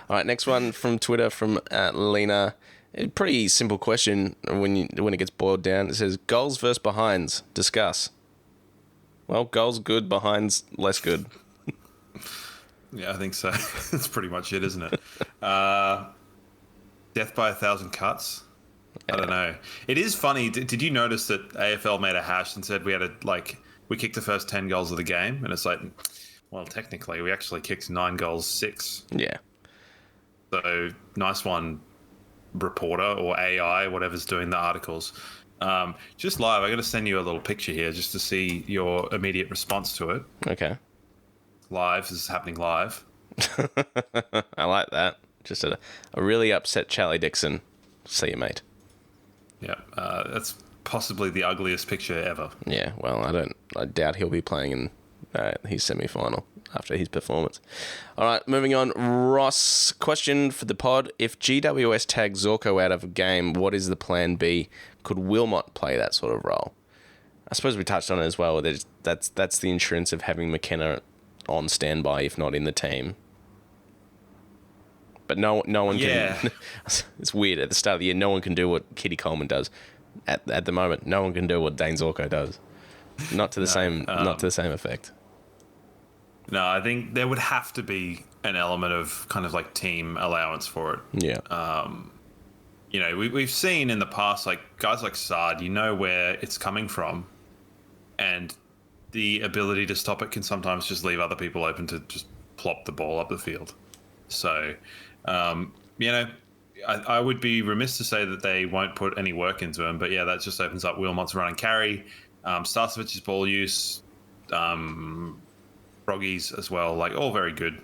All right, next one from Twitter from Lena. A pretty simple question when it gets boiled down. It says, goals versus behinds. Discuss. Well, goals good, behinds less good. Yeah, I think so. That's pretty much it, isn't it? Death by 1,000 cuts. I don't know. It is funny. Did you notice that AFL made a hash and said we kicked the first 10 goals of the game? And it's like, well, technically, we actually kicked 9 goals, 6. Yeah. So, nice one, reporter or AI, whatever's doing the articles. Just live, I'm going to send you a little picture here just to see your immediate response to it. Okay. Live, this is happening live. I like that. Just a really upset Charlie Dixon. See you, mate. Yeah, that's possibly the ugliest picture ever. Yeah, well, I doubt he'll be playing in his semi-final after his performance. All right, moving on. Ross, question for the pod. If GWS tags Zorko out of a game, what is the plan B? Could Wilmot play that sort of role? I suppose we touched on it as well. That's the insurance of having McKenna on standby, if not in the team. But no one can... It's weird. At the start of the year, no one can do what Kitty Coleman does. At the moment, no one can do what Dane Zorko does. Not to the same effect. No, I think there would have to be an element of kind of like team allowance for it. Yeah. You know, we've seen in the past, like guys like Saad, you know where it's coming from, and the ability to stop it can sometimes just leave other people open to just plop the ball up the field. So, you know, I would be remiss to say that they won't put any work into him, but yeah, that just opens up Wilmot's run and carry, Starcevic's ball use, Froggy's as well, like all very good.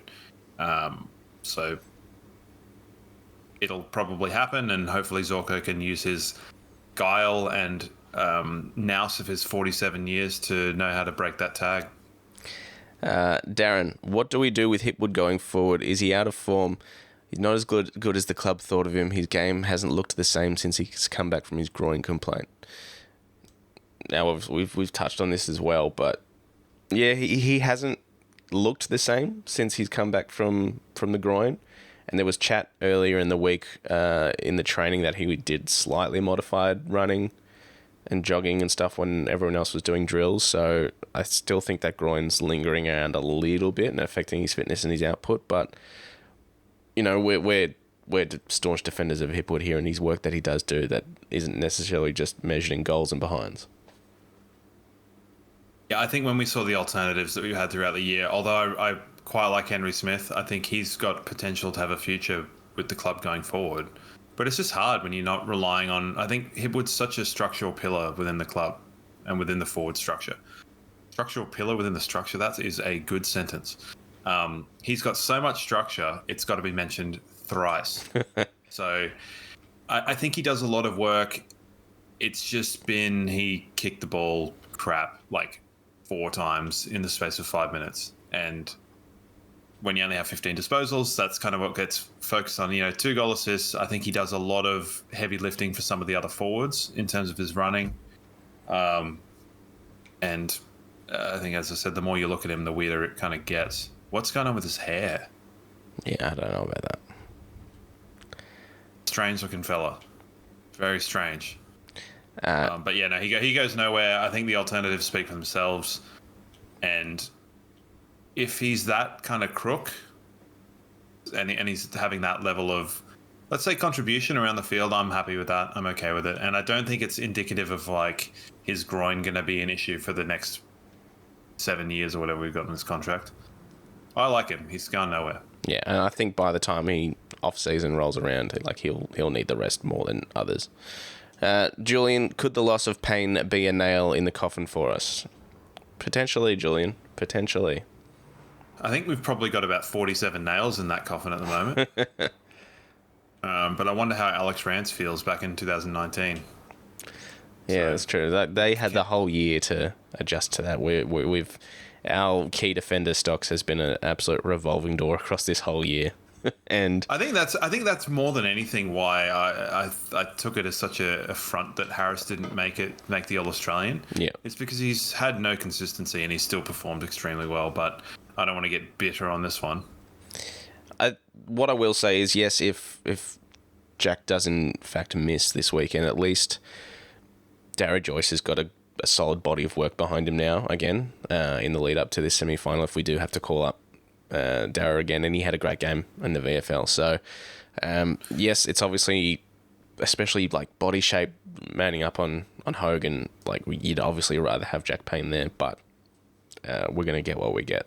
So it'll probably happen, and hopefully Zorko can use his guile and nous of his 47 years to know how to break that tag. Darren, what do we do with Hipwood going forward? Is he out of form? He's not as good as the club thought of him. His game hasn't looked the same since he's come back from his groin complaint. Now, we've touched on this as well, but yeah, he hasn't looked the same since he's come back from the groin. And there was chat earlier in the week in the training that he did slightly modified running and jogging and stuff when everyone else was doing drills. So I still think that groin's lingering around a little bit and affecting his fitness and his output. But, you know, we're staunch defenders of Hipwood here, and his work that he does do that isn't necessarily just measured in goals and behinds. Yeah, I think when we saw the alternatives that we had throughout the year, although I quite like Henry Smith, I think he's got potential to have a future with the club going forward. But it's just hard when you're not relying on... I think Hipwood's such a structural pillar within the club and within the forward structure. Structural pillar within the structure, that is a good sentence. He's got so much structure, it's got to be mentioned thrice. So I think he does a lot of work. It's just been he kicked the ball crap like 4 times in the space of 5 minutes. And when you only have 15 disposals, that's kind of what gets focused on. 2 goal assists. I think he does a lot of heavy lifting for some of the other forwards in terms of his running. And I think, as I said, the more you look at him, the weirder it kind of gets. What's going on with his hair? Yeah, I don't know about that. Strange looking fella. Very strange. But yeah, no, he goes nowhere. I think the alternatives speak for themselves. And if he's that kind of crook and he's having that level of, let's say, contribution around the field, I'm happy with that. I'm okay with it. And I don't think it's indicative of like his groin going to be an issue for the next 7 years or whatever we've got in this contract. I like him. He's gone nowhere. Yeah, and I think by the time he off-season rolls around, like he'll need the rest more than others. Julian, could the loss of Payne be a nail in the coffin for us? Potentially, Julian. Potentially. I think we've probably got about 47 nails in that coffin at the moment. But I wonder how Alex Rance feels back in 2019. Yeah, that's true. They had the whole year to adjust to that. We've our key defender stocks has been an absolute revolving door across this whole year. And I think that's more than anything why I took it as such a affront that Harris didn't make the All-Australian. Yeah. It's because he's had no consistency and he's still performed extremely well, but I don't want to get bitter on this one. What I will say is, yes, if Jack does in fact miss this weekend, at least Darragh Joyce has got a solid body of work behind him now, again, in the lead up to this semi-final, if we do have to call up Darragh again, and he had a great game in the VFL. So, yes, it's obviously, especially like body shape, manning up on Hogan, like you'd obviously rather have Jack Payne there, but we're going to get what we get.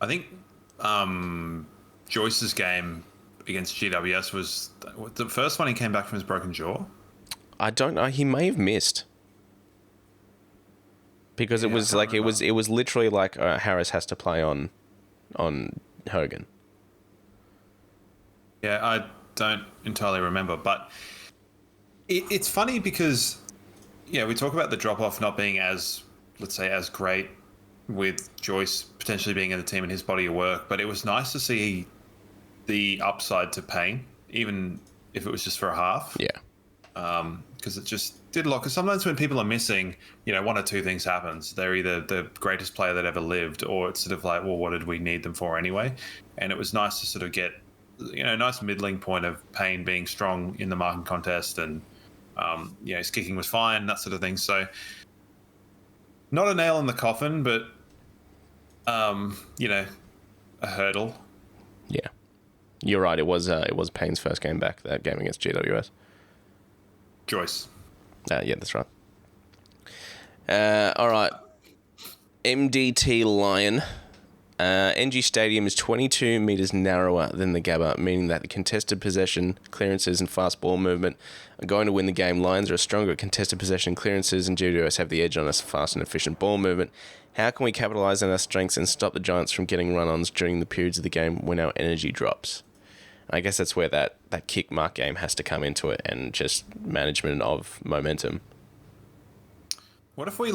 I think Joyce's game against GWS was the first one he came back from his broken jaw. I don't know. He may have missed. Because it was literally like Harris has to play on Hogan. Yeah, I don't entirely remember, but it's funny because we talk about the drop off not being as, let's say, as great with Joyce potentially being in the team and his body of work, but it was nice to see the upside to Payne, even if it was just for a half. Yeah. Because it just did a lot. Because sometimes when people are missing, one or two things happens. They're either the greatest player that ever lived, or it's sort of like, well, what did we need them for anyway? And it was nice to sort of get, a nice middling point of Payne being strong in the marking contest, and his kicking was fine, that sort of thing. So not a nail in the coffin, but a hurdle. Yeah, you're right. It was Payne's first game back, that game against GWS. Joyce. Yeah, that's right. All right. MDT Lion. NG Stadium is 22 metres narrower than the Gabba, meaning that the contested possession, clearances and fast ball movement are going to win the game. Lions are stronger at contested possession, clearances, and GWS have the edge on us fast and efficient ball movement. How can we capitalise on our strengths and stop the Giants from getting run-ons during the periods of the game when our energy drops? I guess that's where that kick mark game has to come into it, and just management of momentum. What if we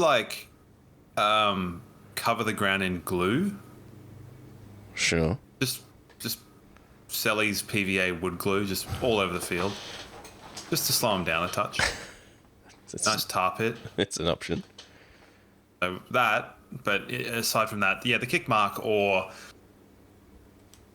cover the ground in glue? Sure. Just Selly's PVA wood glue, just all over the field, just to slow them down a touch. Nice tar pit. It's an option. So that, but aside from that, yeah, the kick mark, or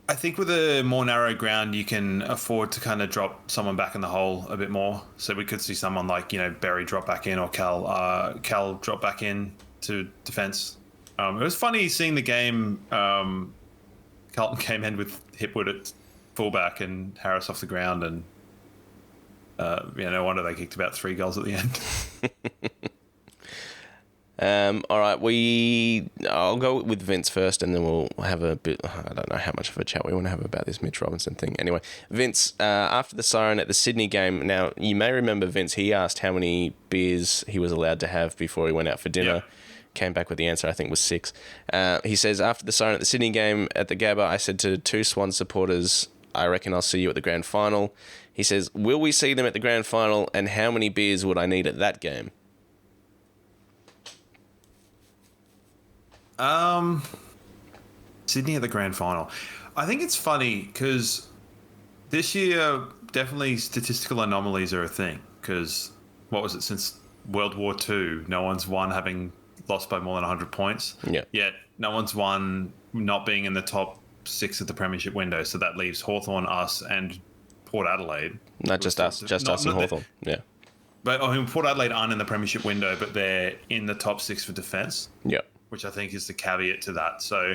I think with a more narrow ground, you can afford to kind of drop someone back in the hole a bit more. So we could see someone like, Berry drop back in, or Cal drop back in to defense. It was funny seeing the game. Carlton came in with Hipwood at fullback and Harris off the ground, and no wonder they kicked about 3 goals at the end. All right, I'll go with Vince first, and then we'll have a bit. I don't know how much of a chat we want to have about this Mitch Robinson thing. Anyway, Vince, after the siren at the Sydney game, now you may remember Vince. He asked how many beers he was allowed to have before he went out for dinner. Yeah. Came back with the answer, I think, was 6. He says, after the siren at the Sydney game at the Gabba, I said to 2 Swans supporters, I reckon I'll see you at the grand final. He says, will we see them at the grand final, and how many beers would I need at that game? Sydney at the grand final. I think it's funny because this year, definitely statistical anomalies are a thing. Because, what was it, since World War II, no one's won having lost by more than 100 points. Yeah. Yet no one's won not being in the top 6 of the premiership window. So that leaves Hawthorn, us, and Port Adelaide. Not just us, just us and Hawthorn. Yeah. But Port Adelaide aren't in the premiership window, but they're in the top 6 for defence. Yeah. Which I think is the caveat to that. So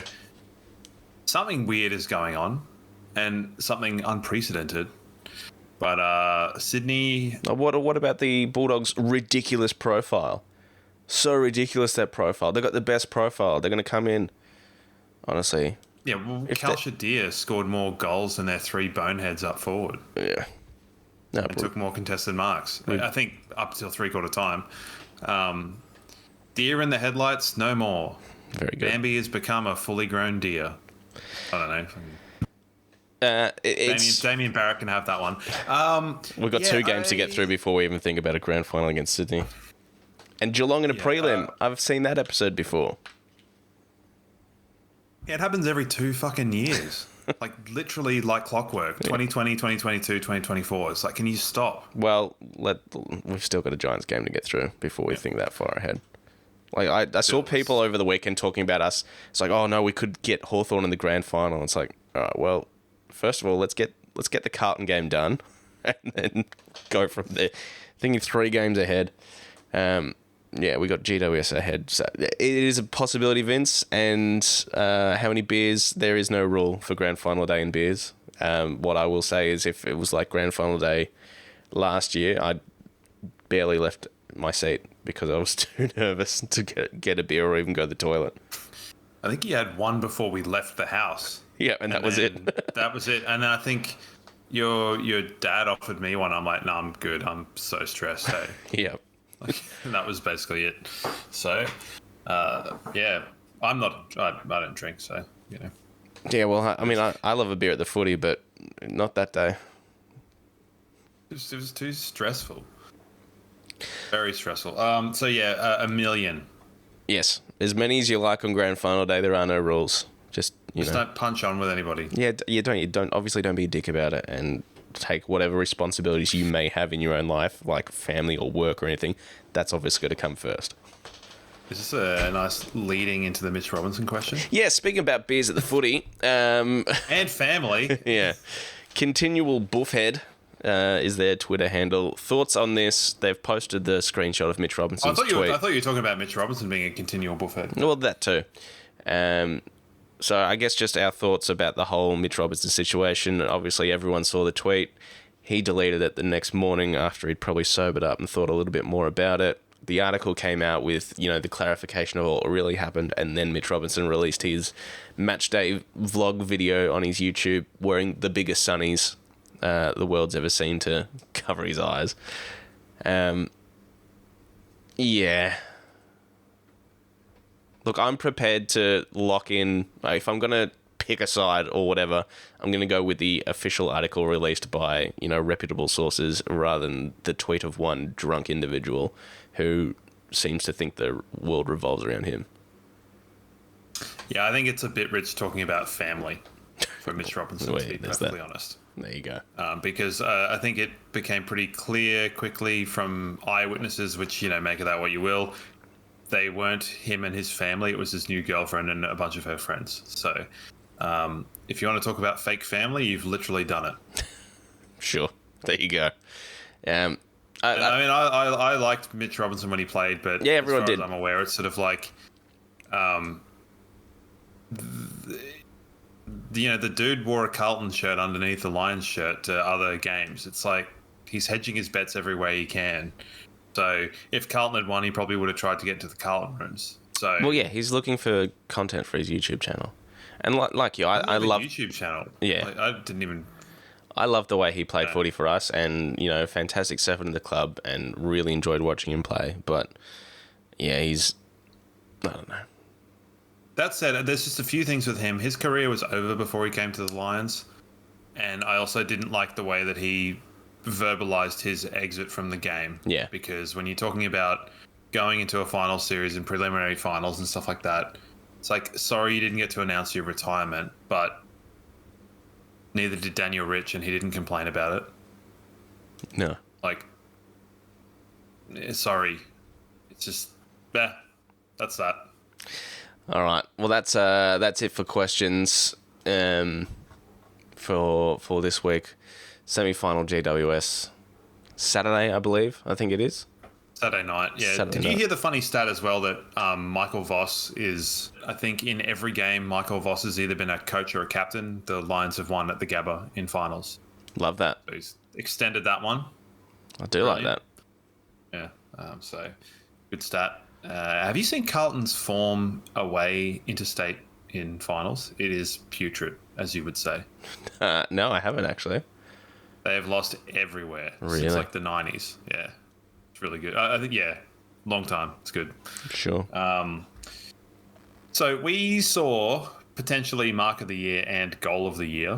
something weird is going on, and something unprecedented. But Sydney... What about the Bulldogs' ridiculous profile? So ridiculous, that profile. They've got the best profile. They're going to come in, honestly. Yeah, well, Cal Shadir scored more goals than their 3 boneheads up forward. Yeah. No, and took more contested marks. I think up till 3/4 time. Deer in the headlights, no more. Very good. Bambi has become a fully grown deer. I don't know. Damien Barrett can have that one. We've got 2 games to get through before we even think about a grand final against Sydney. And Geelong in a prelim. I've seen that episode before. Yeah, it happens every 2 fucking years. Literally like clockwork. 2020, 2022, 2024. It's like, can you stop? Well, we've still got a Giants game to get through before we think that far ahead. I saw people over the weekend talking about us. It's like, oh no, we could get Hawthorn in the grand final. It's like, all right, well, first of all, let's get the Carlton game done, and then go from there. Thinking 3 games ahead. Yeah, we got GWS ahead. So it is a possibility, Vince. And how many beers? There is no rule for grand final day in beers. What I will say is, if it was like grand final day last year, I barely left my seat because I was too nervous to get a beer or even go to the toilet. I think you had one before we left the house. Yeah, and that was it. That was it. And then I think your dad offered me one. I'm like, no, I'm good. I'm so stressed. Hey. Yeah. And that was basically it. So, yeah, I don't drink, so, Yeah, well, I mean, I love a beer at the footy, but not that day. It was too stressful. Very stressful. So, yeah, 1 million. Yes. As many as you like on grand final day. There are no rules. Just don't punch on with anybody. Yeah, you don't obviously don't be a dick about it, and take whatever responsibilities you may have in your own life, like family or work or anything. That's obviously got to come first. Is this a nice leading into the Mitch Robinson question? Yeah, speaking about beers at the footy. And family. Yeah. Continual Buffhead is their Twitter handle. Thoughts on this? They've posted the screenshot of Mitch Robinson's tweet. I thought you were talking about Mitch Robinson being a continual Buffhead. Well, that too. So I guess just our thoughts about the whole Mitch Robinson situation. Obviously, everyone saw the tweet. He deleted it the next morning after he'd probably sobered up and thought a little bit more about it. the article came out with, the clarification of what really happened, and then Mitch Robinson released his match day vlog video on his YouTube wearing the biggest sunnies the world's ever seen to cover his eyes. Yeah. Look, I'm prepared to lock in, if I'm going to pick a side or whatever, I'm going to go with the official article released by, reputable sources rather than the tweet of one drunk individual who seems to think the world revolves around him. Yeah, I think it's a bit rich talking about family for Mitch Robinson, to be perfectly honest. There you go. Because I think it became pretty clear quickly from eyewitnesses, which, make of that what you will. They weren't him and his family. It was his new girlfriend and a bunch of her friends. So if you want to talk about fake family, you've literally done it. Sure. There you go. I liked Mitch Robinson when he played, but yeah, everyone as far did. as I'm aware, it's sort of like, the dude wore a Carlton shirt underneath the Lions shirt to other games. It's like he's hedging his bets every way he can. So if Carlton had won, he probably would have tried to get to the Carlton rooms. So well, yeah, he's looking for content for his YouTube channel, and like you, I love YouTube channel. Yeah, like, I didn't even. I love the way he played footy for us, and fantastic servant of the club, and really enjoyed watching him play. But yeah, I don't know. That said, there's just a few things with him. His career was over before he came to the Lions, and I also didn't like the way that he verbalized his exit from the game. Yeah. Because when you're talking about going into a final series and preliminary finals and stuff like that, it's like, sorry you didn't get to announce your retirement, but neither did Daniel Rich, and he didn't complain about it. No. Like, sorry. It's just, that's that. All right. Well, that's it for questions for this week. Semi-final GWS Saturday, I believe. I think it is. Saturday night, yeah. Saturday Did you night. hear the funny stat as well that Michael Voss is, I think in every game, Michael Voss has either been a coach or a captain. The Lions have won at the Gabba in finals. Love that. So he's extended that one. I do like that. Yeah, so good stat. Have you seen Carlton's form away interstate in finals? It is putrid, as you would say. No, I haven't actually. They have lost everywhere Really? since like the 90s. Yeah, it's really good. I think, long time. It's good. Sure. So we saw potentially Mark of the Year and Goal of the Year.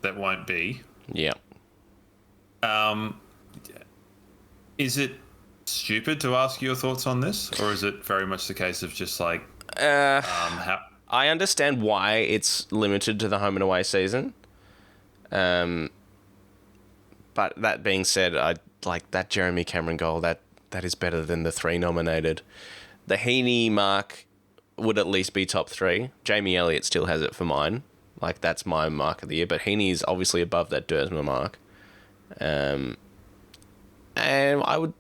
That won't be. Yeah. Is it stupid to ask your thoughts on this, or is it very much the case of just like how? I understand why it's limited to the home and away season. But that being said, I like that Jeremy Cameron goal. That is better than the 3 nominated. The Heaney mark would at least be top 3. Jamie Elliott still has it for mine. Like, that's my mark of the year. But Heaney is obviously above that Dersma mark. And I would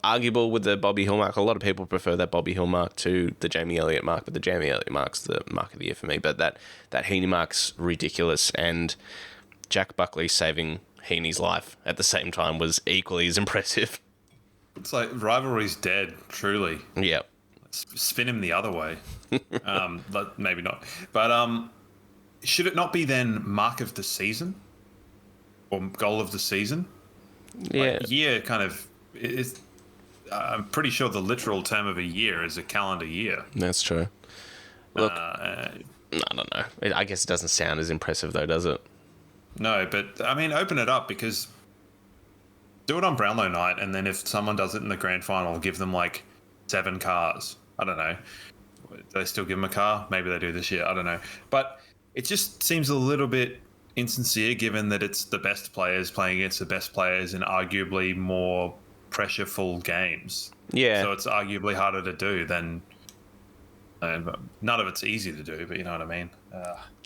arguable with the Bobby Hill mark. A lot of people prefer that Bobby Hill mark to the Jamie Elliott mark, but the Jamie Elliott mark's the mark of the year for me. But that Heaney mark's ridiculous, and Jack Buckley saving Heaney's life at the same time was equally as impressive. It's like rivalry's dead, truly. Yeah. Spin him the other way. But maybe not. But should it not be then mark of the season or goal of the season? Yeah. Like, year kind of is. I'm pretty sure the literal term of a year is a calendar year. That's true. Look, I don't know. I guess it doesn't sound as impressive though, does it? No, but I mean, open it up, because do it on Brownlow night, and then if someone does it in the grand final, give them like 7 cars. I don't know. Do they still give them a car? Maybe they do this year. I don't know. But it just seems a little bit insincere, given that it's the best players playing against the best players in arguably more pressureful games. Yeah. So it's arguably harder to do than. None of it's easy to do, but you know what I mean.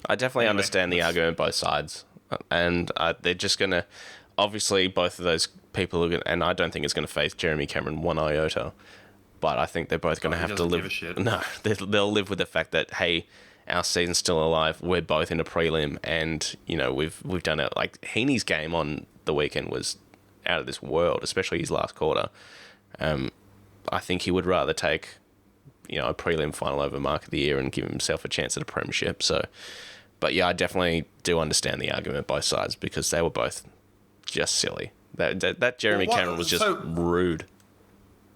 I definitely Anyway, understand the argument both sides, and they're just gonna. Obviously, both of those people are gonna, and I don't think it's gonna face Jeremy Cameron one iota. But I think they're both gonna have to doesn't live. give a shit. No, they'll live with the fact that, hey, our season's still alive. We're both in a prelim, and we've done it. Like Heaney's game on the weekend was out of this world, especially his last quarter. I think he would rather take, a prelim final over Mark of the Year and give himself a chance at a premiership. So, but yeah, I definitely do understand the argument both sides because they were both just silly. That Jeremy Cameron was just rude.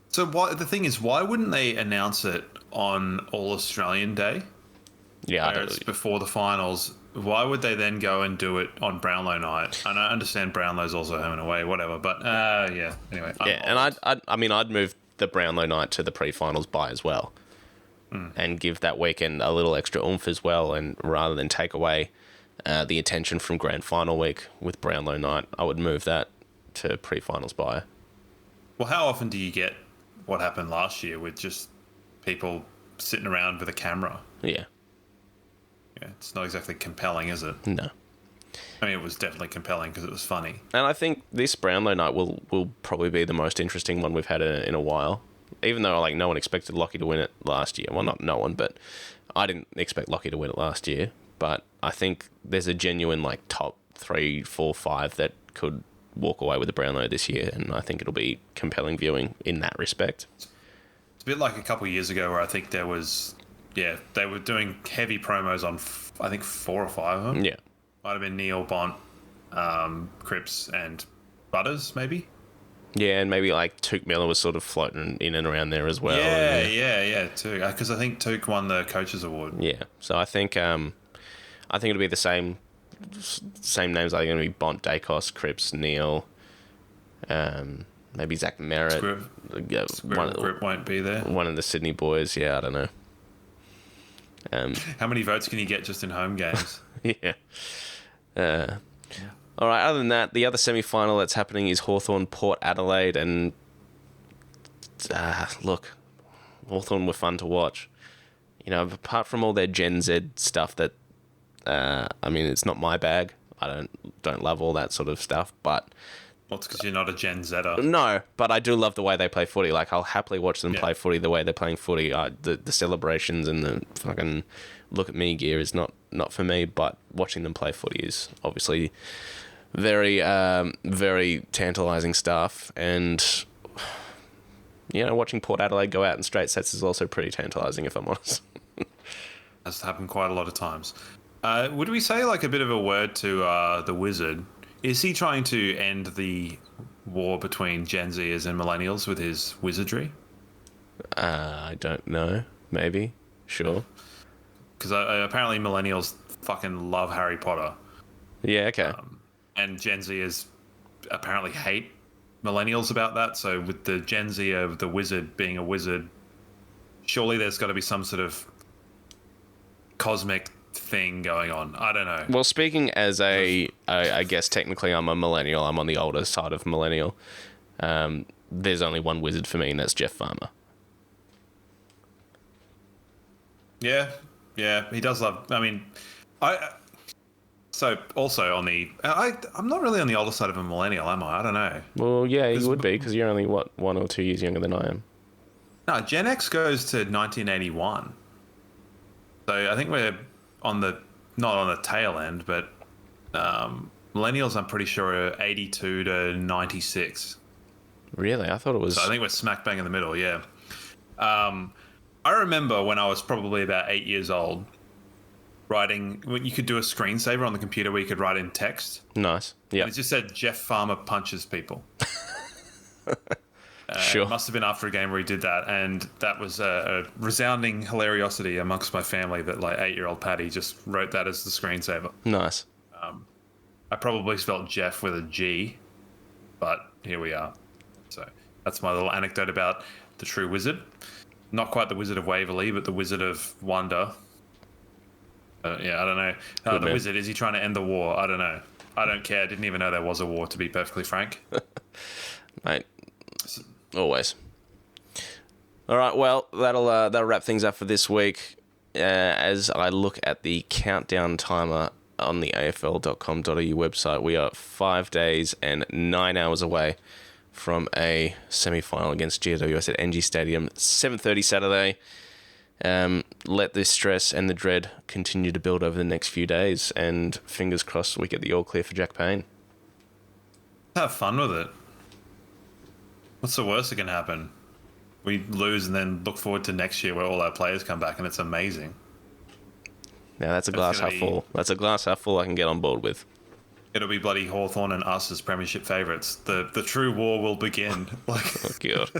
So the thing is, why wouldn't they announce it on All Australian Day? Yeah, where it's before the finals. Why would they then go and do it on Brownlow night? And I understand Brownlow's also home and away, whatever. But yeah, anyway. I'd move the Brownlow night to the pre-finals bye as well, and give that weekend a little extra oomph as well. And rather than take away the attention from grand final week with Brownlow night, I would move that to pre-finals bye. Well, how often do you get what happened last year with just people sitting around with a camera? Yeah. Yeah, it's not exactly compelling, is it? No. I mean, it was definitely compelling because it was funny. And I think this Brownlow night will probably be the most interesting one we've had in a while. Even though no one expected Lockie to win it last year. Well, not no one, but I didn't expect Lockie to win it last year. But I think there's a genuine top 3, 4, 5 that could walk away with the Brownlow this year, and I think it'll be compelling viewing in that respect. It's a bit like a couple of years ago where I think there was... Yeah, they were doing heavy promos on, I think, 4 or 5 of them. Yeah. Might have been Neil, Bont, Cripps, and Butters, maybe? Yeah, and maybe Took Miller was sort of floating in and around there as well. Yeah, too. Because I think Took won the Coaches Award. Yeah, so I think it'll be the same names. Are going to be Bont, Dacos, Cripps, Neil, maybe Zach Merritt. Grip won't be there. One of the Sydney boys. Yeah, I don't know. How many votes can you get just in home games? Yeah. All right, other than that, the other semi-final that's happening is Hawthorn Port Adelaide, and look, Hawthorn were fun to watch. Apart from all their Gen Z stuff that, it's not my bag. I don't love all that sort of stuff, but... Well, it's because you're not a Gen Zer. No, but I do love the way they play footy. I'll happily watch them play footy the way they're playing footy. The celebrations and the fucking look at me gear is not for me, but watching them play footy is obviously very, very tantalising stuff. And, watching Port Adelaide go out in straight sets is also pretty tantalising, if I'm honest. That's happened quite a lot of times. Would we say a bit of a word to the Wizard? Is he trying to end the war between Gen Zers and millennials with his wizardry? I don't know. Maybe. Sure. Because apparently millennials fucking love Harry Potter. Yeah, okay. And Gen Zers apparently hate millennials about that. So with the Gen Z of the wizard being a wizard, surely there's got to be some sort of cosmic thing going on. I don't know. Well, speaking as I guess technically I'm a millennial. I'm on the older side of millennial. There's only one wizard for me, and that's Jeff Farmer. Yeah, he does love. I mean, so also on the, I'm not really on the older side of a millennial, am I? I don't know. Well, yeah, you would be because you're only 1 or 2 years younger than I am. No, Gen X goes to 1981. So I think we're not on the tail end, but millennials, I'm pretty sure, are 82 to 96. Really? I thought it was... So I think we're smack bang in the middle, yeah. I remember when I was probably about 8 years old, writing... You could do a screensaver on the computer where you could write in text. Nice, yeah. And it just said, Jeff Farmer punches people. Sure. It must have been after a game where he did that, and that was a resounding hilariosity amongst my family that 8-year-old Paddy just wrote that as the screensaver. Nice. I probably spelled Jeff with a G, but here we are. So that's my little anecdote about the true wizard. Not quite the Wizard of Waverley, but the Wizard of Wonder. Yeah, I don't know. The man. Wizard, is he trying to end the war? I don't know. I don't care. I didn't even know there was a war, to be perfectly frank. Mate, always. All right, well, that'll wrap things up for this week. As I look at the countdown timer on the afl.com.au website, we are 5 days and 9 hours away from a semi-final against GWS at NG Stadium, 7:30 Saturday. Let this stress and the dread continue to build over the next few days, and fingers crossed we get the all clear for Jack Payne. Have fun with it. What's the worst that can happen? We lose and then look forward to next year where all our players come back and it's amazing. Now that's a glass half full. That's a glass half full I can get on board with. It'll be bloody Hawthorn and us as premiership favourites. The true war will begin. Oh, God.